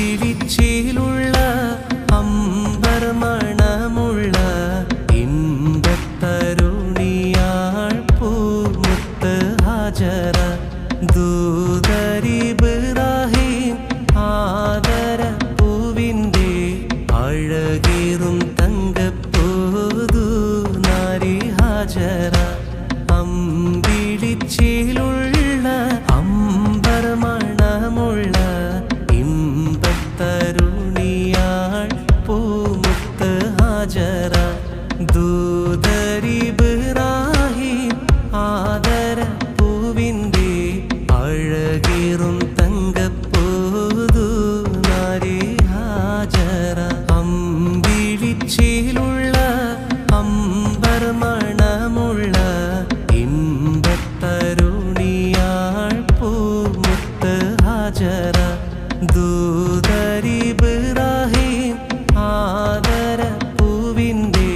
[SPEAKER 1] അമ്പിളിച്ചേലുള്ള അമ്പർ മണമുള്ള ഇമ്പത്തരുണിയാൾ പൂമുത്ത് ഹാജറ ദൂതരിബ്രാഹിം ആദര പൂവിൻ്റെ അഴകേറും തങ്കപ്പൂതു നാരി ഹാജറ അമ്പിളിച്ചേലുള്ള അമ്പർ മണമുള്ള ഇമ്പത്തരുണിയാൾ പൂമുത്ത് ഹാജറ ദൂതരിബ്രാഹിം ആദര പൂവിൻ്റെ അഴകേറും തങ്കപ്പൂതു നാരി ഹാജറ അമ്പിളിച്ചേലുള്ള അമ്പർ മണമുള്ള ഇമ്പത്തരുണിയാൾ പൂമുത്ത് ഹാജറ ദൂതരിബ്രാഹിം ആദര പൂവിൻ്റെ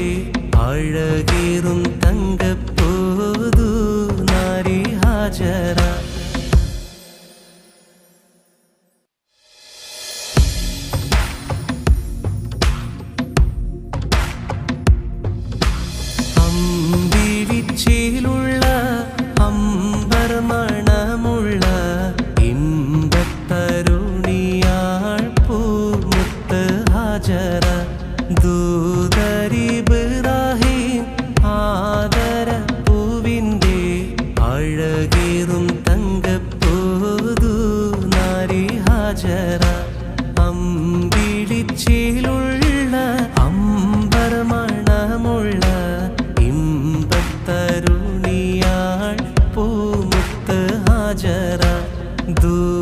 [SPEAKER 1] അഴകേറും തങ്കപ്പൂതു നാരി ഹാജറ അമ്പിളിച്ചേലുള്ള അമ്പർ മണമുള്ള ഇമ്പത്തരുണിയാൾ പൂമുത്ത് ഹാജറ ദൂതരിബ്രാഹിം ആദര പൂവിൻ്റെ അഴകേറും തങ്കപ്പൂതു നാരി ഹാജറ അമ്പിളിച്ചേലുള്ള അമ്പർ മണമുള്ള ഇമ്പത്തരുണിയാൾ പൂമുത്ത് ഹാജറ ദൂതരിബ്രാഹിം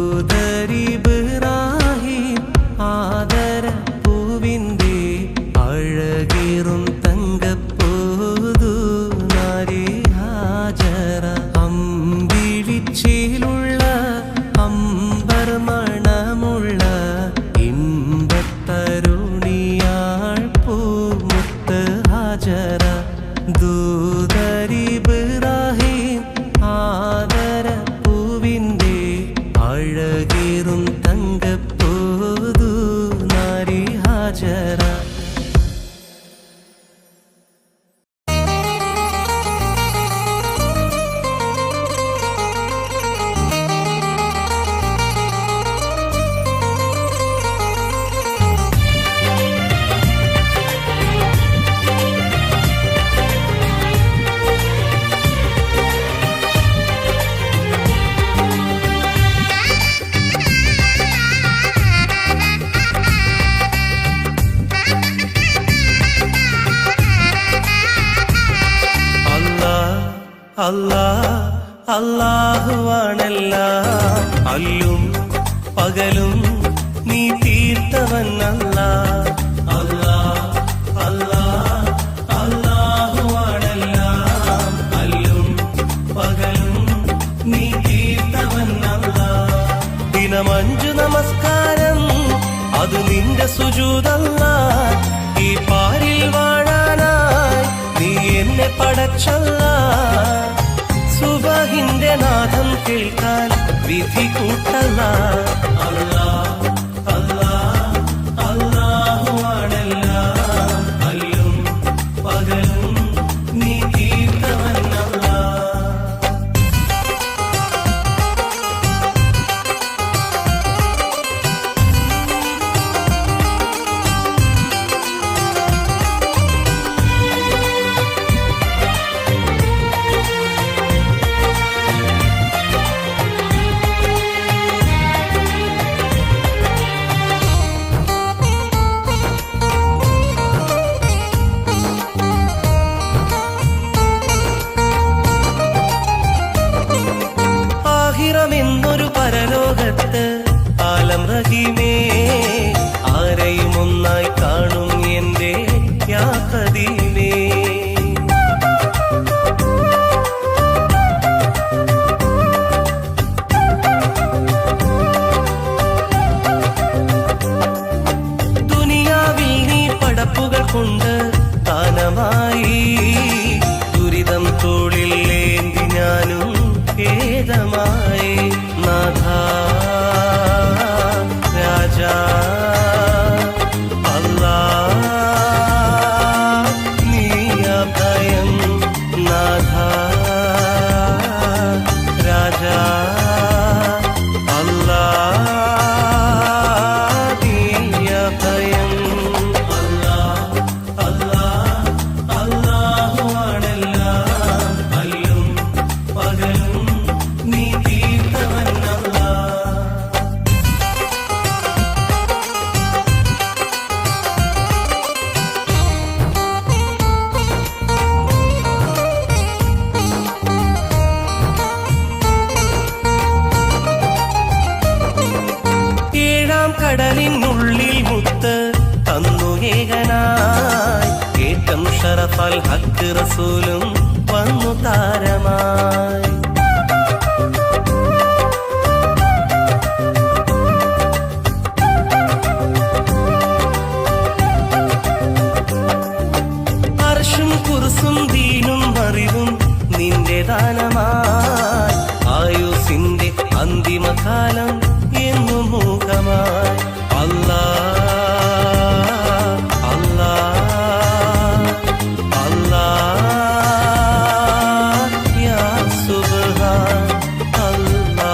[SPEAKER 1] ആദര പൂവിൻ്റെ അഴകേറും തങ്കപ്പൂതു നാരി ഹാജറ അമ്പിളിച്ചേലുള്ള അമ്പർ മണമുള്ള ഇമ്പത്തരുണിയാൾ പൂമുത്ത് ഹാജറ ദൂതരിബ്രാഹിം ആദര പൂവിൻ്റെ അഴകേറും തങ്കപ്പൂതു നാരി ഹാജറ അല്ലാ അല്ലാഹുവാണെല്ലാം അല്ലും പകലും നീ തീർത്തവൻ അല്ലാ അല്ലാ അല്ലാ അല്ലാഹുവാണെല്ലാം അല്ലും പകലും നീ തീർത്തവൻ അല്ലാ ദിനം 5 നമസ്കാരം അത് നിന്റെ സുജൂദല്ലാ ഈ പാരിൽ വാഴാനായി നീ എന്നെ പടച്ചല്ലാ സുബഹിന്റെ നാദം കേൾക്കാൻ വിധി കൂട്ടല്ലാ അല്ലാ അല്ലാ അല്ലാഹുവാണെല്ലാം അല്ലും പകലും നീ തീർത്തവൻ അല്ലാ എന്നൊരു പരലോകത്ത് ആലം റഹീമേ ആരെയും ഒന്നായി കാണും എന്റെ യാ ഖദീമേ ദുനിയാവിൽ നീ പടപ്പുകൾ കൊണ്ട് ദാനമായി ദുരിതം തോളിൽ ഏന്തി ഞാനും ഖേദമായി നാഥാ രാജാ അല്ലാ നീ അഭയം നാഥാ രാജാ അല്ലാ നീ അഭയം അല്ലാ അല്ലാ അല്ലാഹുവാണെല്ലാം അല്ലും പകലും നീ തീർത്തവൻ അല്ലാ ഏഴാം കടലിനുള്ളിൽ മുത്ത് തന്നു ഏകനായി ഏറ്റം ഷറഫൽ ഹക്ക് റസൂലും വന്നു താരമായി അർശും കുർസും ദീനും അറിവും നിന്റെ ദാനമായി ആയുസിന്റെ അന്തിമകാലം എന്നു മൂകമായി അല്ലാ അല്ലാ അല്ലാ യാ സുബ്ഹാൻ അല്ലാ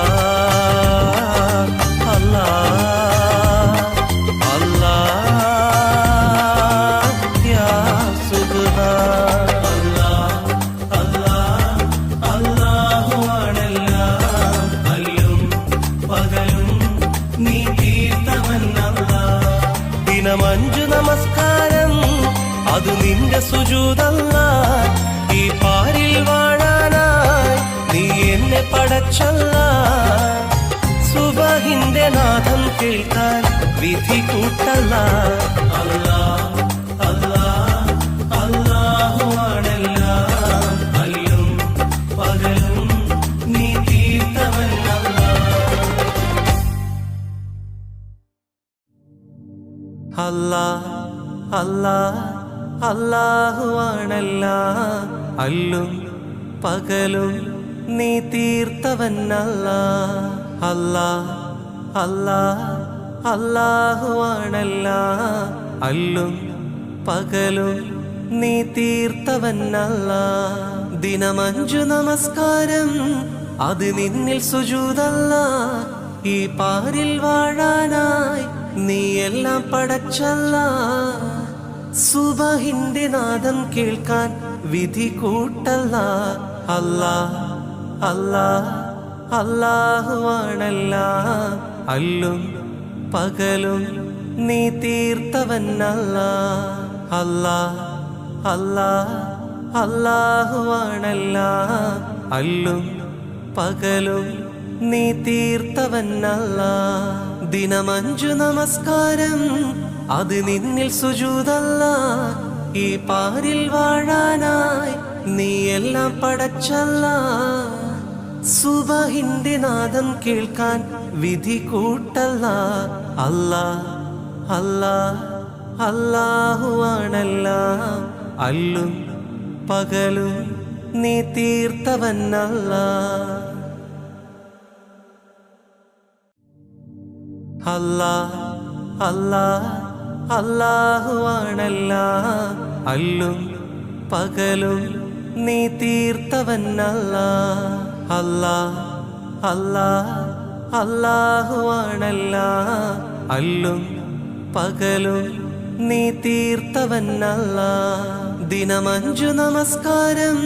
[SPEAKER 1] അല്ലാ അല്ലാ യാ സുബ്ഹാൻ അല്ലാ അല്ലാ അല്ലാഹുവാണെല്ലാം അല്ലും പകലും നീ തീർത്തവൻ അല്ലാ ദിനം 5 നമസ്കാരം അത് നിന്റെ സുജൂദല്ലാ ഈ പാരിൽ വാഴാനായി നീ എന്നെ പടച്ചല്ലാ സുബഹിന്റെ നാദം കേൾക്കാൻ വിധി കൂട്ടല്ലാ അല്ലാ അല്ലാ അല്ലാഹുവാണെല്ലാം അല്ലും പകലും നീ തീർത്തവൻ അല്ലാ അല്ലാ അല്ലാ അല്ലാഹുവാണെല്ലാം അല്ലും പകലും നീ തീർത്തവൻ അല്ലാ അല്ലാ അല്ലാ അല്ലാഹുവാണെല്ലാം അല്ലും പകലും നീ തീർത്തവൻ അല്ലാ ദിനം 5 നമസ്കാരം അത് നിന്നിൽ സുജൂദല്ലാ ഈ പാരിൽ വാഴാനായി നീ എല്ലാം പടച്ചല്ലാ സുബഹിന്റെ നാദം കേൾക്കാൻ വിധി കൂട്ടല്ലാ അല്ലാ അല്ലാ അല്ലാഹുവാണെല്ലാം അല്ലും പകലും നീ തീർത്തവൻ അല്ലാ അല്ലാ അല്ലാ അല്ലാഹുവാണെല്ലാം അല്ലും പകലും നീ തീർത്തവനല്ല. ദിനമഞ്ചു നമസ്കാരം അത് നിന്നിൽ സുജൂദല്ല. ഈ പാരിൽ വാഴാനായി നീ എല്ലാം പടച്ചല്ല. സുബഹിന്റെ നാദം കേൾക്കാൻ വിധി കൂട്ടല്ല. അല്ലാ അല്ലാ അല്ലാഹു ആണെല്ലാം. അല്ലും പകലും നീ തീർത്തവനല്ല. അല്ലാ അല്ലാ അല്ലാഹു ആണെല്ലാം. അല്ലും പകലും നീ തീർത്തവനല്ല. അല്ലാ അല്ലാ അല്ലാഹു ആണെല്ലാം. അല്ലും പകലും നീ തീർത്തവനല്ല. ദിനമഞ്ചു നമസ്കാരം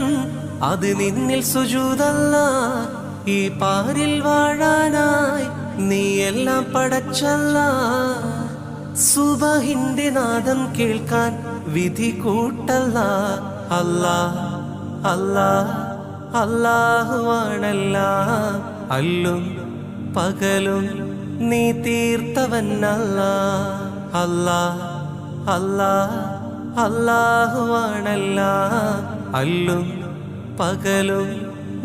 [SPEAKER 1] അത് നിന്നിൽ സുജൂദല്ല. ഈ പാരിൽ വാഴാനായി നീ എല്ലാം പടച്ചല്ല. സുബഹിന്റെ നാദം കേൾക്കാൻ വിധി കൂട്ടല്ല. അല്ലാ അല്ലാ അല്ലാഹു ആണെല്ലാം. അല്ലും പകലും നീ തീർത്തവനല്ല. അല്ലാ അല്ലാ അല്ലാഹു ആണെല്ലാം. അല്ലും പകലും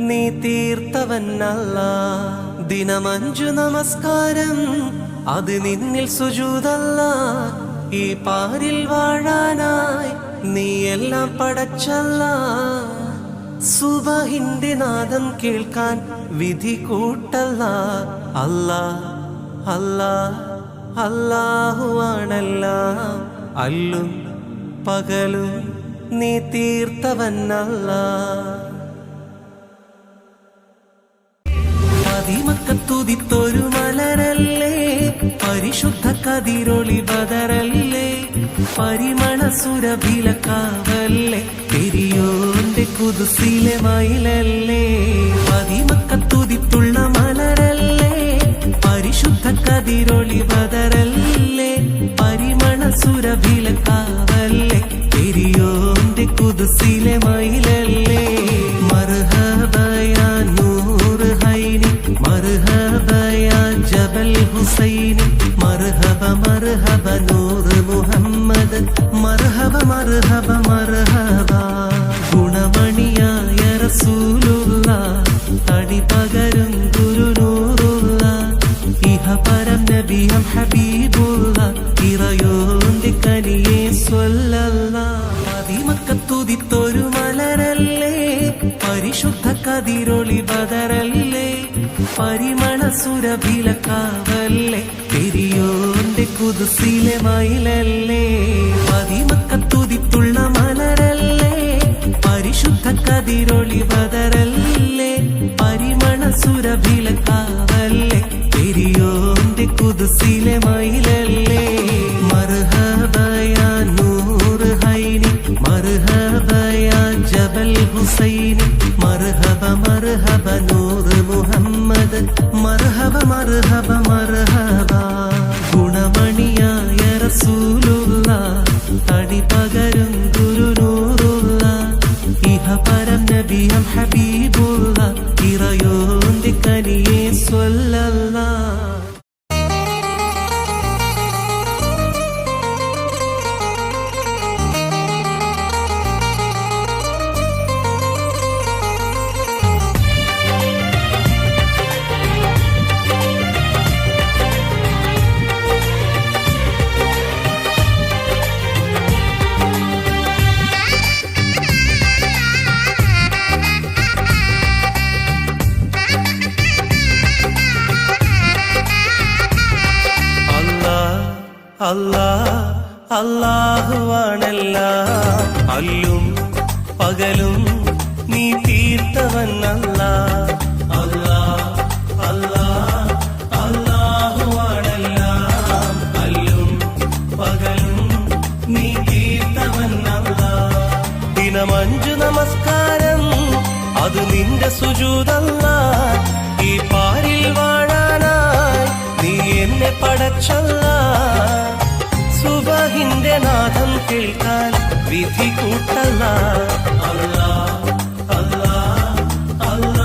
[SPEAKER 1] നീ തീർത്തവനല്ല. ദിനമഞ്ചു നമസ്കാരം അത് നിന്നിൽ സുജൂദല്ല. ഈ പാരിൽ വാഴാനായി നീ എല്ലാം പടച്ചല്ല. സുബഹിന്റെ നാദം കേൾക്കാൻ വിധി കൂട്ടല്ല. അല്ലാ അല്ലാ അല്ലാഹു ആണെല്ലാം. അല്ലും പകലും നീ തീർത്തവനല്ല. മക്കത്തുതിത്തൊരു മലരല്ലേ, പരിശുദ്ധ കതിരൊളി ബദറല്ലേ, പരിമള സുരഭിലക്കാവല്ലേ, പെരിയോന്റെ കുതുസിലെ മയിലല്ലേ. മക്കത്തുതിത്തുള്ള മലരല്ലേ, പരിശുദ്ധ കതിരൊളി ബദറല്ലേ, പരിമള സുരഭിലക്കാവല്ലേ, പെരിയോന്റെ കുതുസിലെ മയിലല്ലേ. മർഹബയാ നൂർ ഹൈനി, മർഹബയാ ജബൽ ഹുസൈനി, മർഹബ മർഹബ നൂർ മുഹമ്മദ്, മർഹബ മർഹബ മർഹബ. ഗുണമണിയായ റസൂലുള്ള, തടി പകരും ഗുരുനൂറുള്ള, ഇഹ പരം നബിയം ഹബീബുള്ള, ഇറയോന്റെ കനിയെ സ്വല്ലല്ലാഹ്. മക്കത്തുതിത്തൊരു മലരല്ലേ, പരിശുദ്ധ കതിരൊളി ബദറല്ലേ, പരിമള സുരഭിലക്കാവല്ലേ, പെരിയോന്റെ കുതുസിലെ മയിലല്ലേ. മക്കത്തുതിത്തുള്ള മലരല്ലേ, പരിശുദ്ധ കതിരൊളി ബദറല്ലേ, പരിമള സുരഭിലക്കാവല്ലേ, പെരിയോന്റെ കുതുസിലെ മയിലല്ലേ. മർഹബയാ നൂർ ഹൈനി, മർഹബയാ ജബൽ ഹുസൈനി, മർഹബ മർഹബ നൂർ മുഹമ്മദ്, മർഹബ മർഹബ മർഹബ. ഗുണമണിയായ റസൂലുള്ള, തടി പകരും ഗുരുനൂറുള്ള, ഇഹ പരം നബിയം ഹബീബുള്ള, ഇറയോന്റെ കനിയെ സ്വല്ലല്ലാഹ്. അല്ലാ അല്ലാഹുവാണെല്ലാം, അല്ലും പകലും നീ തീർത്തവനല്ല. അല്ലാ അല്ലാ അല്ലാഹുവാണെല്ലാം, അല്ലും പകലും നീ തീർത്തവനല്ല. ദിനമഞ്ചു നമസ്കാരം അത് നിന്റെ സുജൂദല്ല. ഈ പാരിൽ വാഴാനായി നീ എന്നെ പടച്ചല്ല. സുബഹിന്റെ നാദം കേൾക്കാൻ വിധി കൂട്ടല്ല. അല്ലാ അല്ലാ അല്ലാ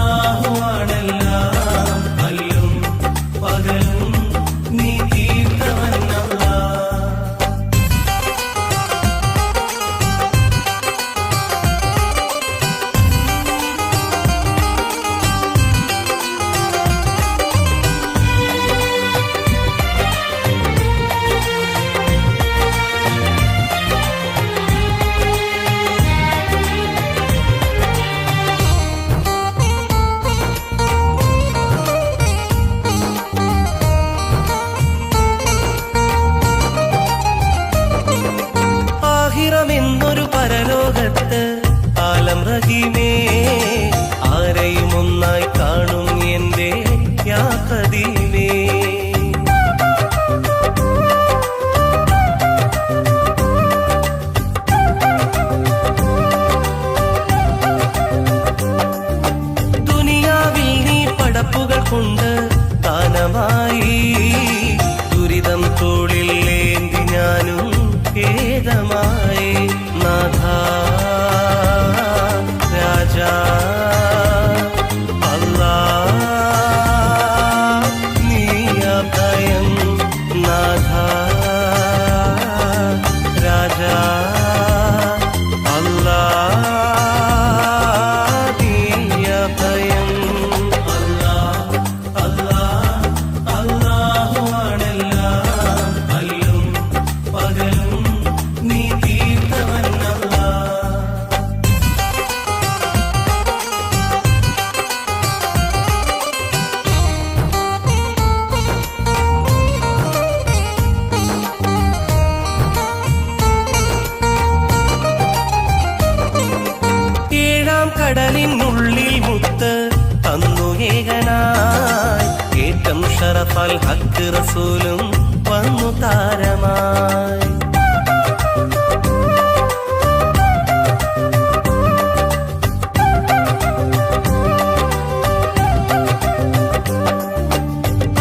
[SPEAKER 1] അഷറഫൽ ഹക്ക് റസൂലും വന്നു താരമായി.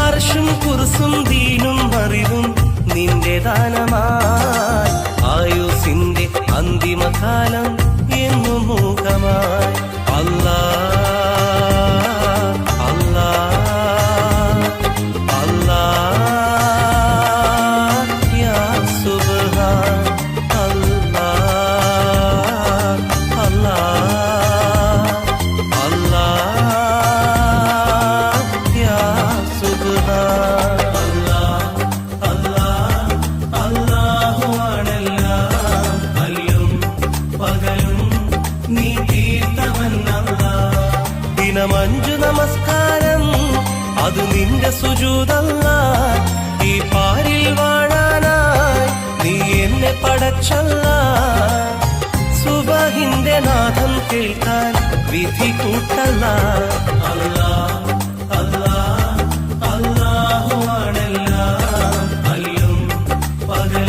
[SPEAKER 1] അർശും കുർസും ദീനും അറിവും നിന്റെ ദാനമായി. ആയുസിന്റെ അന്തിമകാലം എന്നു മൂകമായി. അല്ലാ അല്ലാ അല്ലാ യാ സുബ്ഹാൻ അല്ലാ അല്ലാ അല്ലാ യാ സുബ്ഹാൻ. അല്ലാ അല്ലാ അല്ലാഹു ആണെല്ലാം അല്ലും പകലും നീ തീർത്തവനല്ലാ. ദിനമഞ്ചു നമസ്കാരം അത് നിന്റെ സുജൂദല്ലാ. ഈ പാരിൽ വാഴാനായി നീ എന്നെ പടച്ചല്ലാ. സുബഹിന്റെ നാദം കേൾക്കാൻ വിധി കൂട്ടല്ലാ. അല്ലാ അല്ലാ അല്ലാഹു ആണെല്ലാം അല്ലും പകലും